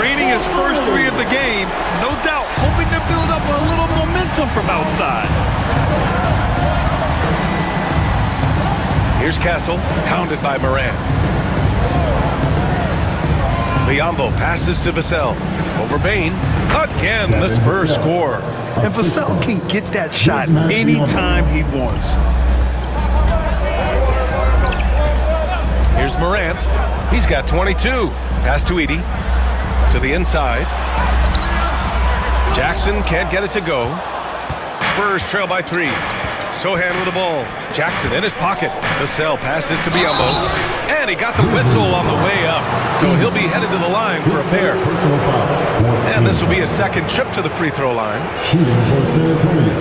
Draining his first three of the game, no doubt hoping to build up a little momentum from outside. Here's Castle, pounded by Morant. Biyombo passes to Vassell. Over Bane. Again, the Spurs score. And Vassell can get that shot anytime he wants. Here's Morant. He's got 22. Pass to Edey. To the inside. Jackson can't get it to go. Spurs trail by 3. Sohan with the ball. Jackson in his pocket. Vassell passes to Biyombo. And he got the whistle on the way up. So he'll be headed to the line for a pair. And this will be his second trip to the free throw line. Shooting for San Antonio.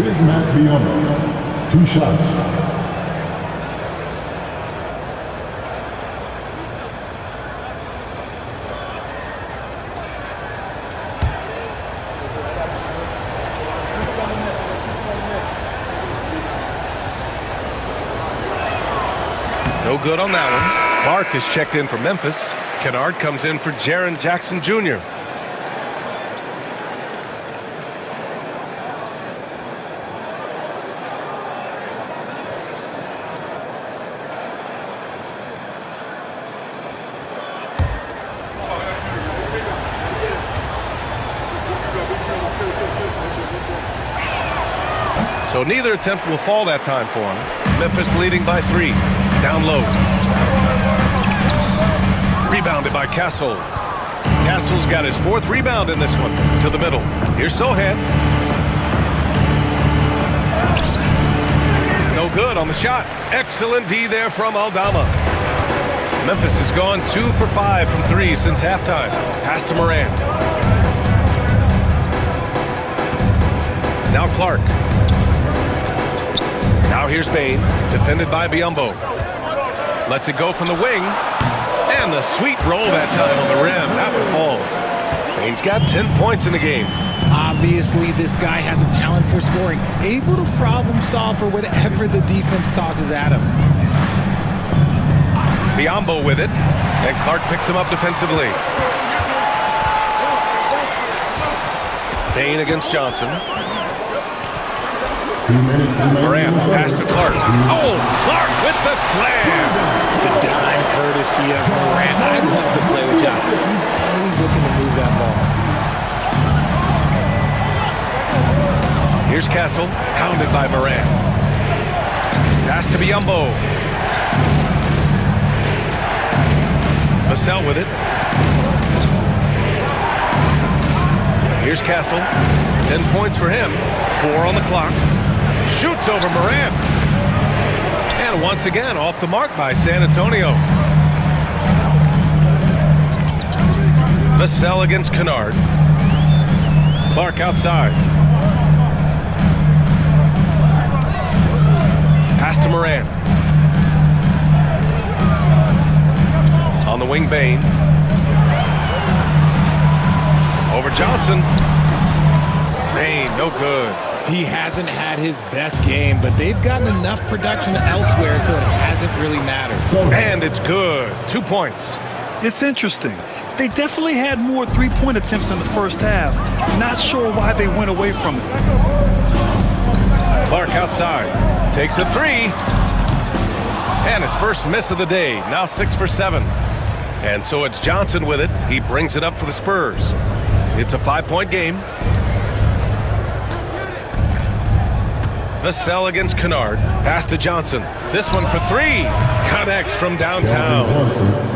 Here's Matt Biyombo. 2 shots. No good on that one. Clark is checked in for Memphis. Kennard comes in for Jaren Jackson Jr. So neither attempt will fall that time for him. Memphis leading by 3. Down low. Rebounded by Castle. Castle's got his 4th rebound in this one. To the middle. Here's Sohan. No good on the shot. Excellent D there from Aldama. Memphis has gone 2 for 5 from 3 since halftime. Pass to Morant. Now Clark. Now here's Bane, defended by Biyombo. Lets it go from the wing. And the sweet roll that time on the rim. That one falls. Bane's got 10 points in the game. Obviously, this guy has a talent for scoring. Able to problem solve for whatever the defense tosses at him. Biyombo with it. And Clark picks him up defensively. Bane against Johnson. 2 minutes remaining. Morant pass to Clark. Oh, Clark with the slam. The dime courtesy of Morant. I love to play with Johnson. He's always looking to move that ball. Here's Castle, pounded by Morant. Pass to Biyombo. Vassell with it. Here's Castle. 10 points for him. 4 on the clock. Shoots over Moran. And once again, off the mark by San Antonio. Vassell against Kennard. Clark outside. Pass to Moran. On the wing, Bain. Over Johnson. Bain, no good. He hasn't had his best game, but they've gotten enough production elsewhere, so it hasn't really mattered. And it's good. 2 points. It's interesting. They definitely had more three-point attempts in the first half. Not sure why they went away from it. Clark outside. Takes a three. And his first miss of the day. Now 6 for 7. And so it's Johnson with it. He brings it up for the Spurs. It's a 5-point game. Vassell against Kennard. Pass to Johnson. This one for 3. Connects from downtown.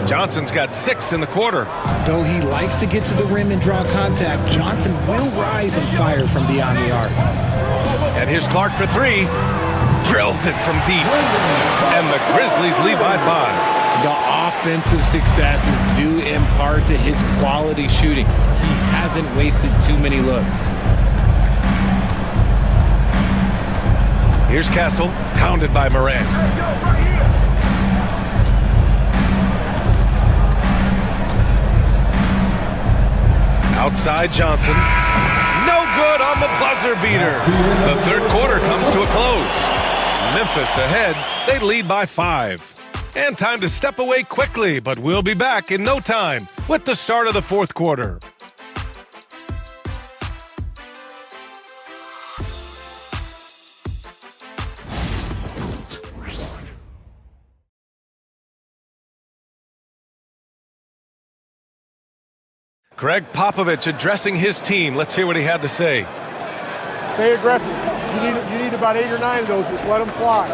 Johnson's got 6 in the quarter. Though he likes to get to the rim and draw contact, Johnson will rise and fire from beyond the arc. And here's Clark for 3. Drills it from deep. And the Grizzlies lead by 5. The offensive success is due in part to his quality shooting. He hasn't wasted too many looks. Here's Castle, hounded by Moran. Outside Johnson. No good on the buzzer beater. The third quarter comes to a close. Memphis ahead. They lead by 5. And time to step away quickly, but we'll be back in no time with the start of the fourth quarter. Greg Popovich addressing his team. Let's hear what he had to say. Stay aggressive. You need about 8 or 9 of those. Just let them fly.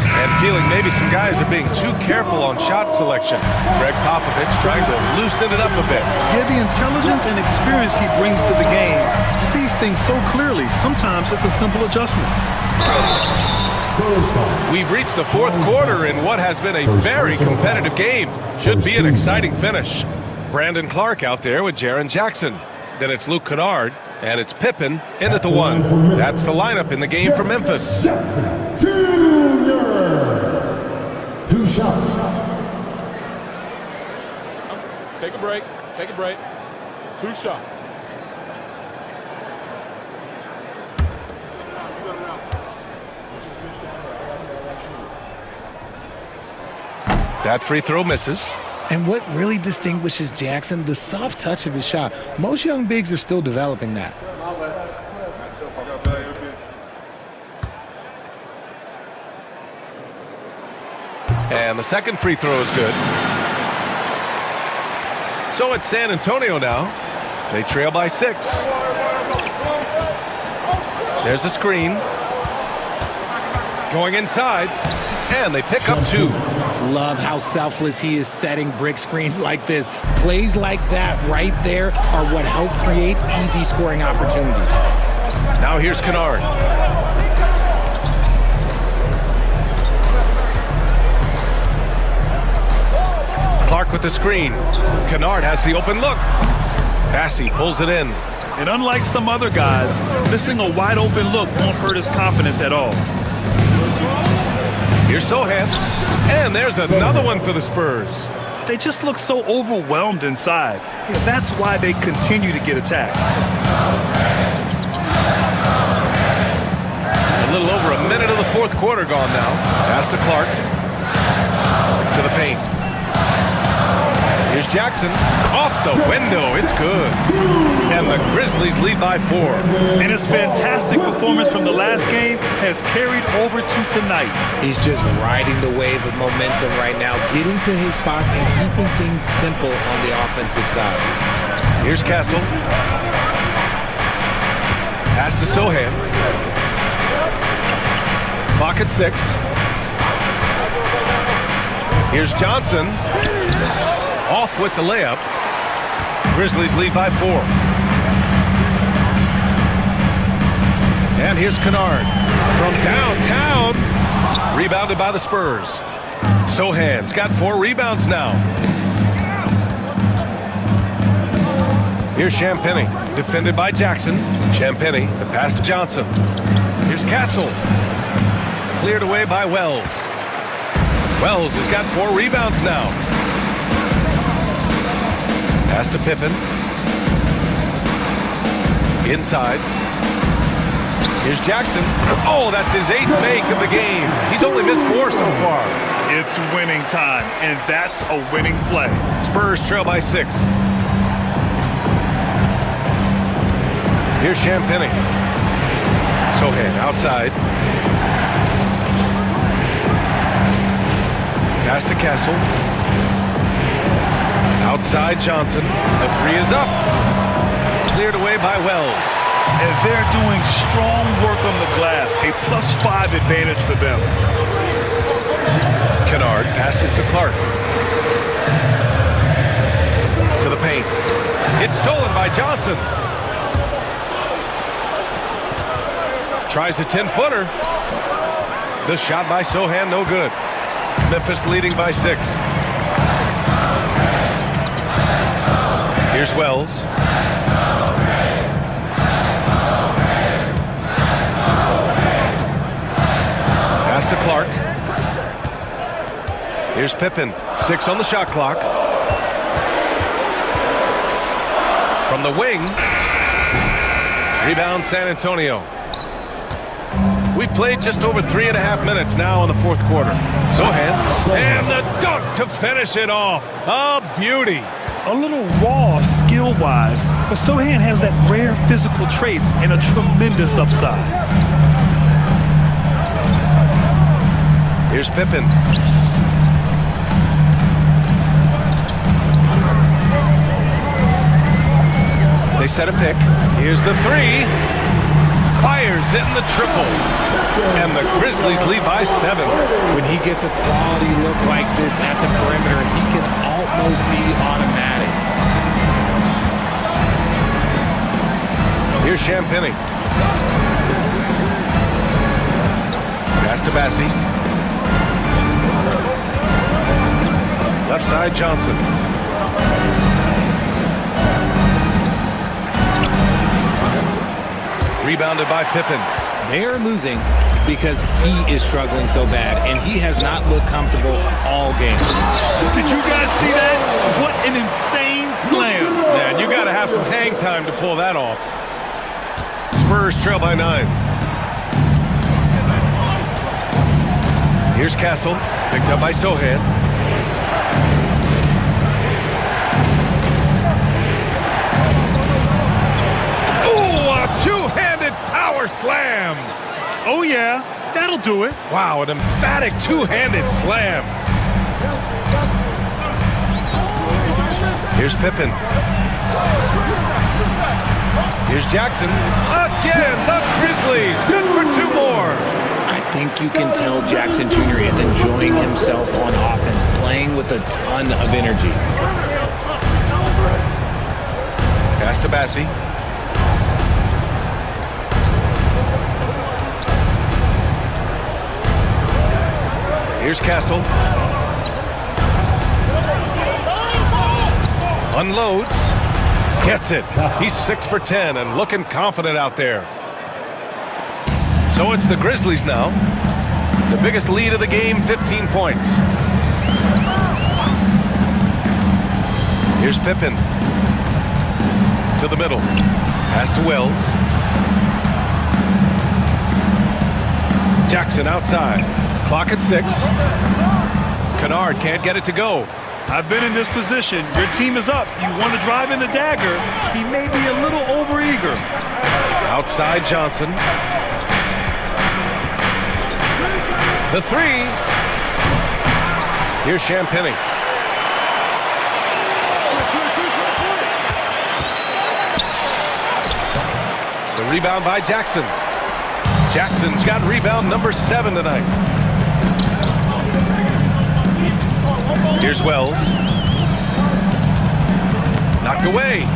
And feeling maybe some guys are being too careful on shot selection. Greg Popovich trying to loosen it up a bit. Yeah, the intelligence and experience he brings to the game sees things so clearly. Sometimes it's a simple adjustment. We've reached the fourth quarter in what has been a very competitive game. Should be an exciting finish. Brandon Clark out there with Jaren Jackson. Then it's Luke Kennard, and it's Pippen in at the 1. That's the lineup in the game for Memphis. Jr. 2 shots. Take a break. Take a break. 2 shots. That free throw misses. And what really distinguishes Jackson, the soft touch of his shot. Most young bigs are still developing that. And the second free throw is good. So it's San Antonio now. They trail by 6. There's a screen. Going inside. And they pick up 2. Love how selfless he is setting brick screens like this. Plays like that right there are what help create easy scoring opportunities. Now here's Kennard. Clark with the screen. Kennard has the open look. Bassey pulls it in. And unlike some other guys, missing a wide open look won't hurt his confidence at all. Here's Sohan. And there's another one for the Spurs. They just look so overwhelmed inside. Yeah, that's why they continue to get attacked. A little over a minute of the fourth quarter gone now. Pass to Clark. To the paint. Here's Jackson. Off the window. It's good. And the Grizzlies lead by 4. And his fantastic performance from the last game has carried over to tonight. He's just riding the wave of momentum right now, getting to his spots and keeping things simple on the offensive side. Here's Castle. Pass to Sohan. Clock at 6. Here's Johnson. Off with the layup. Grizzlies lead by 4. And here's Kennard from downtown. Rebounded by the Spurs. Sohan's got 4 rebounds now. Here's Champagny, defended by Jackson. Champagny, the pass to Johnson. Here's Castle. Cleared away by Wells. Wells has got 4 rebounds now. Pass to Pippen. Inside. Here's Jackson. Oh, that's his 8th make of the game. He's only missed 4 so far. It's winning time, and that's a winning play. Spurs trail by 6. Here's Champagny. Sohan outside. Pass to Castle. Outside Johnson. The 3 is up. Cleared away by Wells. And they're doing strong work on the glass. A +5 advantage for them. Kennard passes to Clark. To the paint. It's stolen by Johnson. Tries a 10-footer. The shot by Sohan, no good. Memphis leading by 6. Here's Wells. Pass to Clark. Here's Pippen. 6 on the shot clock. From the wing. Rebound San Antonio. We played just over 3.5 minutes now in the 4th quarter. Sohan. And the dunk to finish it off. A beauty. A little raw skill-wise, but Sohan has that rare physical traits and a tremendous upside. Here's Pippen. They set a pick. Here's the 3. Fires in the triple. And the Grizzlies lead by 7. When he gets a quality look like this at the perimeter, he can almost be automatic. Here's Champagny. Pass to Bassie. Left side Johnson. Rebounded by Pippen. They are losing because he is struggling so bad, and he has not looked comfortable all game. Did you guys see that? What an insane slam. Man, you got to have some hang time to pull that off. Spurs trail by 9. Here's Castle, picked up by Sohan. Two-handed power slam. Oh, yeah. That'll do it. Wow, an emphatic two-handed slam. Here's Pippen. Here's Jackson. Again, the Grizzlies. Good for 2 more. I think you can tell Jackson Jr. is enjoying himself on offense, playing with a ton of energy. Pass to Bassie. Here's Castle. Unloads. Gets it. He's 6 for 10 and looking confident out there. So it's the Grizzlies now. The biggest lead of the game, 15 points. Here's Pippen. To the middle. Pass to Wells. Jackson outside. Clock at 6. Kennard can't get it to go. I've been in this position. Your team is up. You want to drive in the dagger. He may be a little overeager. Outside Johnson. The 3. Here's Champagny. The rebound by Jackson. Jackson's got rebound number 7 tonight. Here's Wells. Knocked away.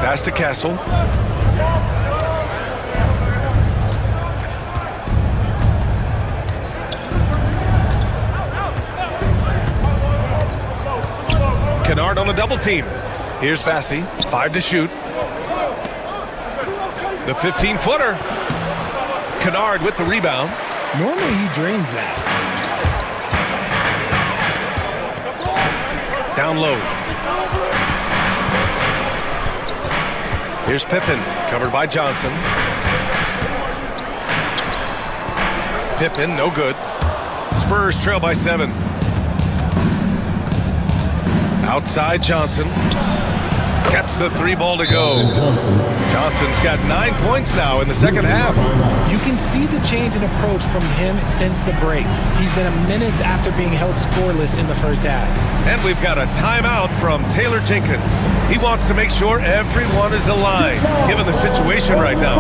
Pass to Castle. Kennard on the double team. Here's Bassi. 5 to shoot. The 15-footer. Kennard with the rebound. Normally he drains that. Down low. Here's Pippen, covered by Johnson. Pippen, no good. Spurs trail by 7. Outside Johnson. Gets the 3 ball to go. Johnson's got 9 points now in the second half. You can see the change in approach from him since the break. He's been a menace after being held scoreless in the first half. And we've got a timeout from Taylor Jenkins. He wants to make sure everyone is aligned, given the situation right now.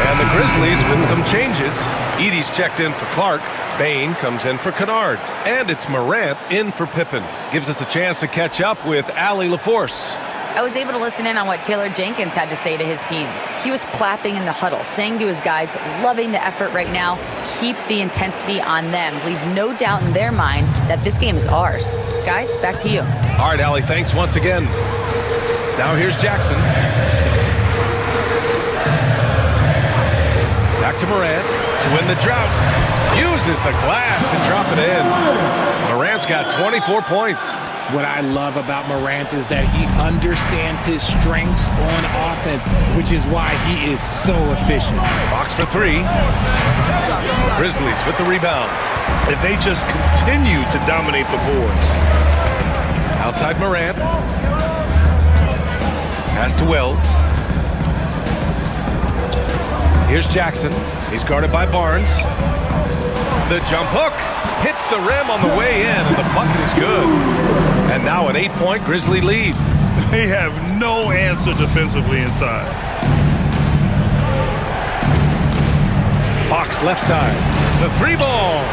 And the Grizzlies with some changes. Edie's checked in for Clark. Bain comes in for Kennard. And it's Morant in for Pippen. Gives us a chance to catch up with Allie LaForce. I was able to listen in on what Taylor Jenkins had to say to his team. He was clapping in the huddle, saying to his guys, loving the effort right now, keep the intensity on them. Leave no doubt in their mind that this game is ours. Guys, back to you. All right, Allie, thanks once again. Now here's Jackson. Back to Morant to win the drought. Uses the glass to drop it in. Morant's got 24 points. What I love about Morant is that he understands his strengths on offense, which is why he is so efficient. Fox for 3. Grizzlies with the rebound. If they just continue to dominate the boards. Outside Morant. Pass to Wells. Here's Jackson. He's guarded by Barnes. The jump hook hits the rim on the way in, and the bucket is good. And now an 8-point Grizzly lead. They have no answer defensively inside. Fox left side. The 3 ball.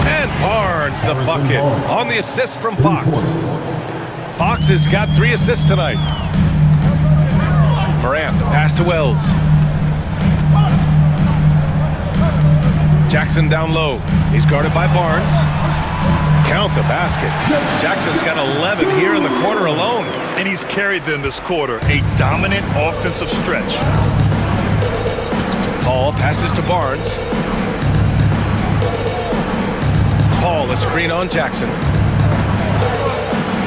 And Barnes the bucket on the assist from Fox. Fox has got 3 assists tonight. Morant, the pass to Wells. Jackson down low. He's guarded by Barnes. Count the basket. Jackson's got 11 here in the quarter alone. And he's carried them this quarter. A dominant offensive stretch. Paul passes to Barnes. Paul, a screen on Jackson.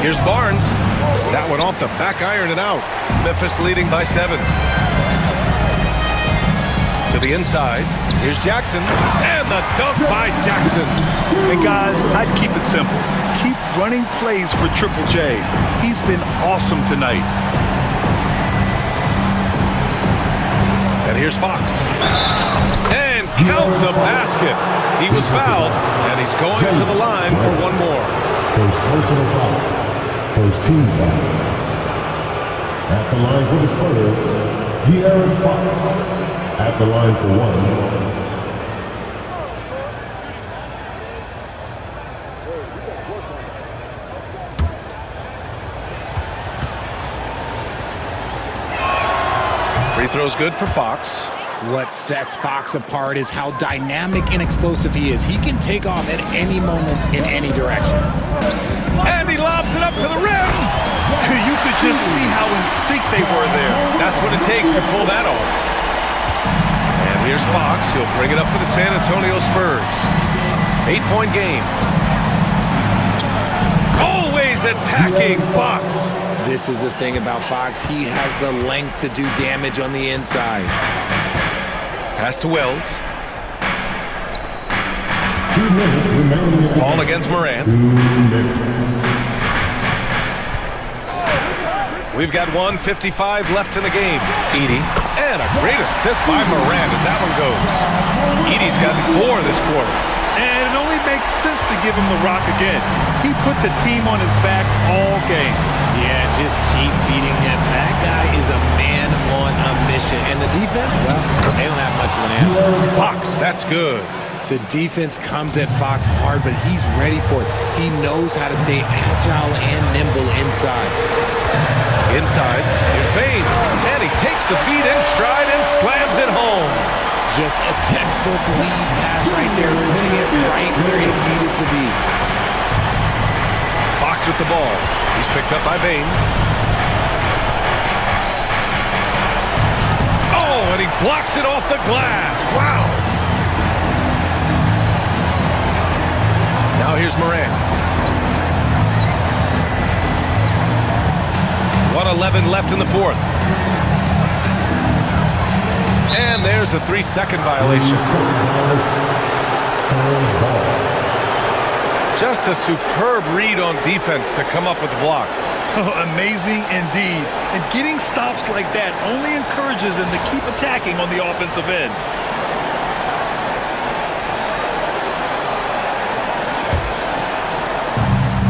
Here's Barnes. That one off the back iron and out. Memphis leading by 7. To the inside. Here's Jackson. And the dunk by Jackson. And guys, I'd keep it simple. Keep running plays for Triple J. He's been awesome tonight. And here's Fox. And count the basket. He was fouled, and he's going to the line for 1 more. First personal foul. First team foul. At the line for the Spurs, De'Aaron Fox. At the line for 1. Free throw's good for Fox. What sets Fox apart is how dynamic and explosive he is. He can take off at any moment in any direction. And he lobs it up to the rim. You could just see how in sync they were there. That's what it takes to pull that off. And here's Fox. He'll bring it up for the San Antonio Spurs. 8-point game. Always attacking Fox. This is the thing about Fox. He has the length to do damage on the inside. Pass to Wells. 2 minutes remaining. Ball against Morant. 2 minutes. We've got 1:55 left in the game. Edie. And a great assist by Morant as that one goes. Edie's got 4 this quarter. And it only makes sense to give him the rock again. He put the team on his back all game. Yeah, just keep feeding him. That guy is a man on a mission. And the defense, well, they don't have much of an answer. Fox, that's good. The defense comes at Fox hard, but he's ready for it. He knows how to stay agile and nimble inside. Inside, here's Bane, and he takes the feed in stride and slams it home. Just a textbook lead pass right there, putting it right where it needed to be. Fox with the ball. He's picked up by Bane. Oh, and he blocks it off the glass. Wow. Now here's Morant. 1:11 left in the fourth. And there's a 3-second violation. Just a superb read on defense to come up with the block. Amazing indeed. And getting stops like that only encourages them to keep attacking on the offensive end.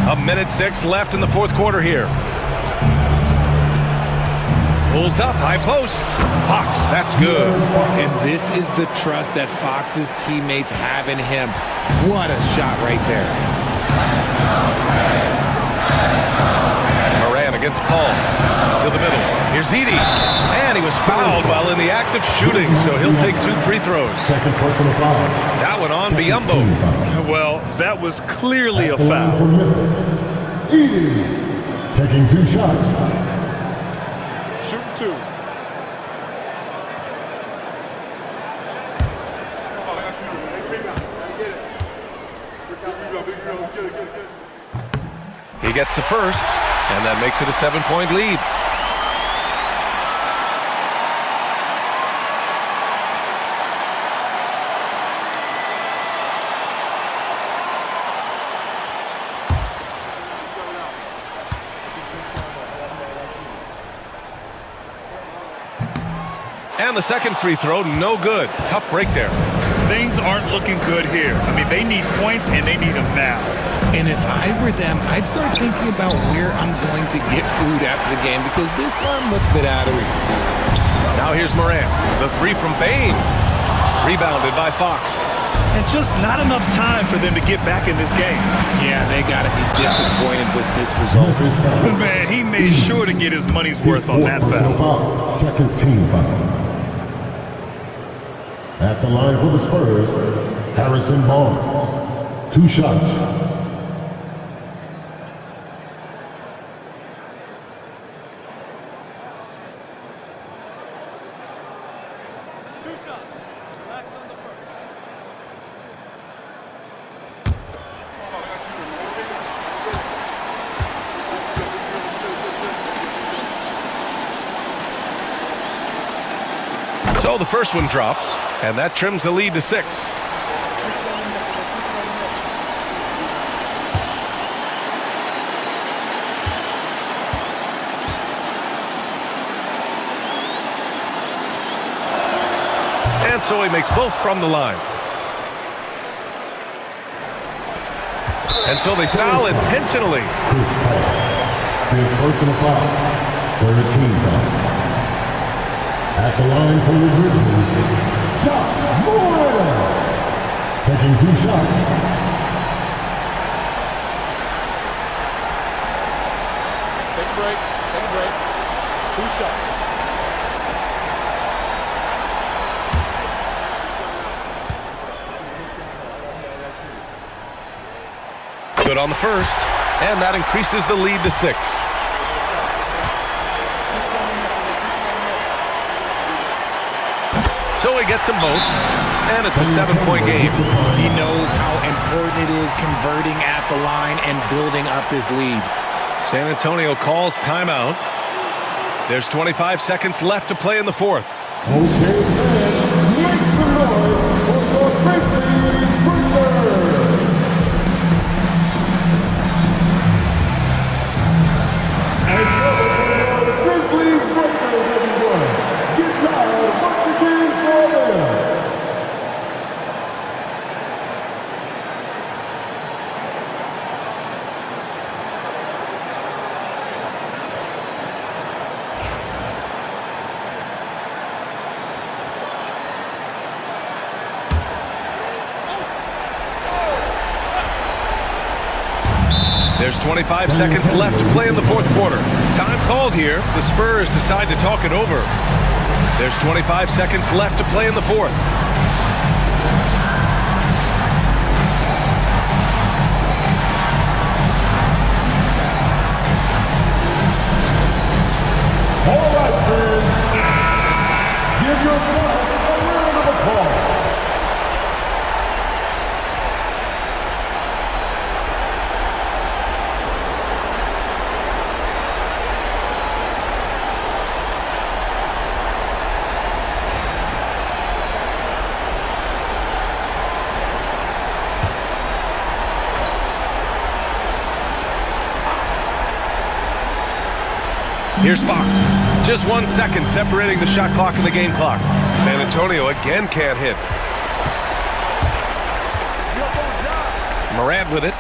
A minute 6 left in the fourth quarter here. Pulls up, high post. Fox, that's good. And this is the trust that Fox's teammates have in him. What a shot right there. Moran against Paul. To the middle. Here's Edey. And he was fouled while in the act of shooting, so he'll take 2 free throws. Second personal foul. That one on Biyombo. Well, that was clearly a At the line foul. for Memphis, Edey taking 2 shots. Shoot 2. He gets the first, and that makes it a 7-point lead. And the second free throw, no good. Tough break there. Things aren't looking good here. I mean, they need points, and they need them now. And if I were them, I'd start thinking about where I'm going to get food after the game because this one looks a bit out of reach. Now here's Moran. The 3 from Bane. Rebounded by Fox. And just not enough time for them to get back in this game. Yeah, they got to be disappointed with this result. Memphis foul. Man, he made sure to get his money's worth on that Fourth personal foul. foul. Second team foul. At the line for the Spurs, Harrison Barnes. 2 shots. So the first one drops, and that trims the lead to 6. And so he makes both from the line. And so they foul intentionally. Chris Paul. Fifth personal foul. Third team foul. At the line for the Grizzlies, Josh Moore. Taking 2 shots. Take a break. Take a break. 2 shots. Good on the first, and that increases the lead to 6. So he gets them both, and it's a 7-point game. He knows how important it is converting at the line and building up this lead. San Antonio calls timeout. There's 25 seconds left to play in the fourth. Okay, fans, make some noise for your Grizzlies Grizzlies. And now the Grizzlies Grizzlies, everyone. Get loud once again for them. There's 25 seconds left to play in the fourth quarter. Time called here. The Spurs decide to talk it over. There's 25 seconds left to play in the fourth. All right, fans. Give yourself a round of applause. Here's Fox. Just 1 second separating the shot clock and the game clock. San Antonio again can't hit. Morant with it.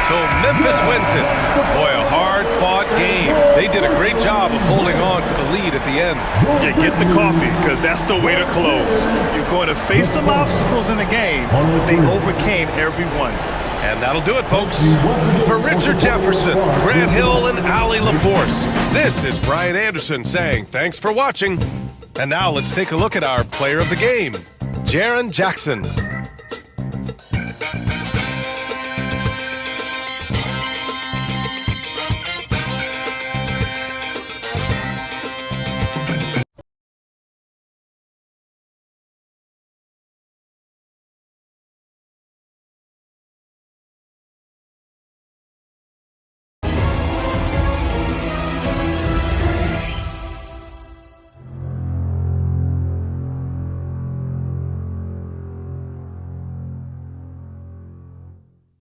So Memphis wins it. Boy, a hard-fought game. They did a great job of holding on to the lead at the end. Yeah, get the coffee, because that's the way to close. You're going to face some obstacles in the game, but they overcame every one. And that'll do it, folks. For Richard Jefferson, Grant Hill, and Allie LaForce, this is Brian Anderson saying thanks for watching. And now let's take a look at our player of the game, Jaren Jackson.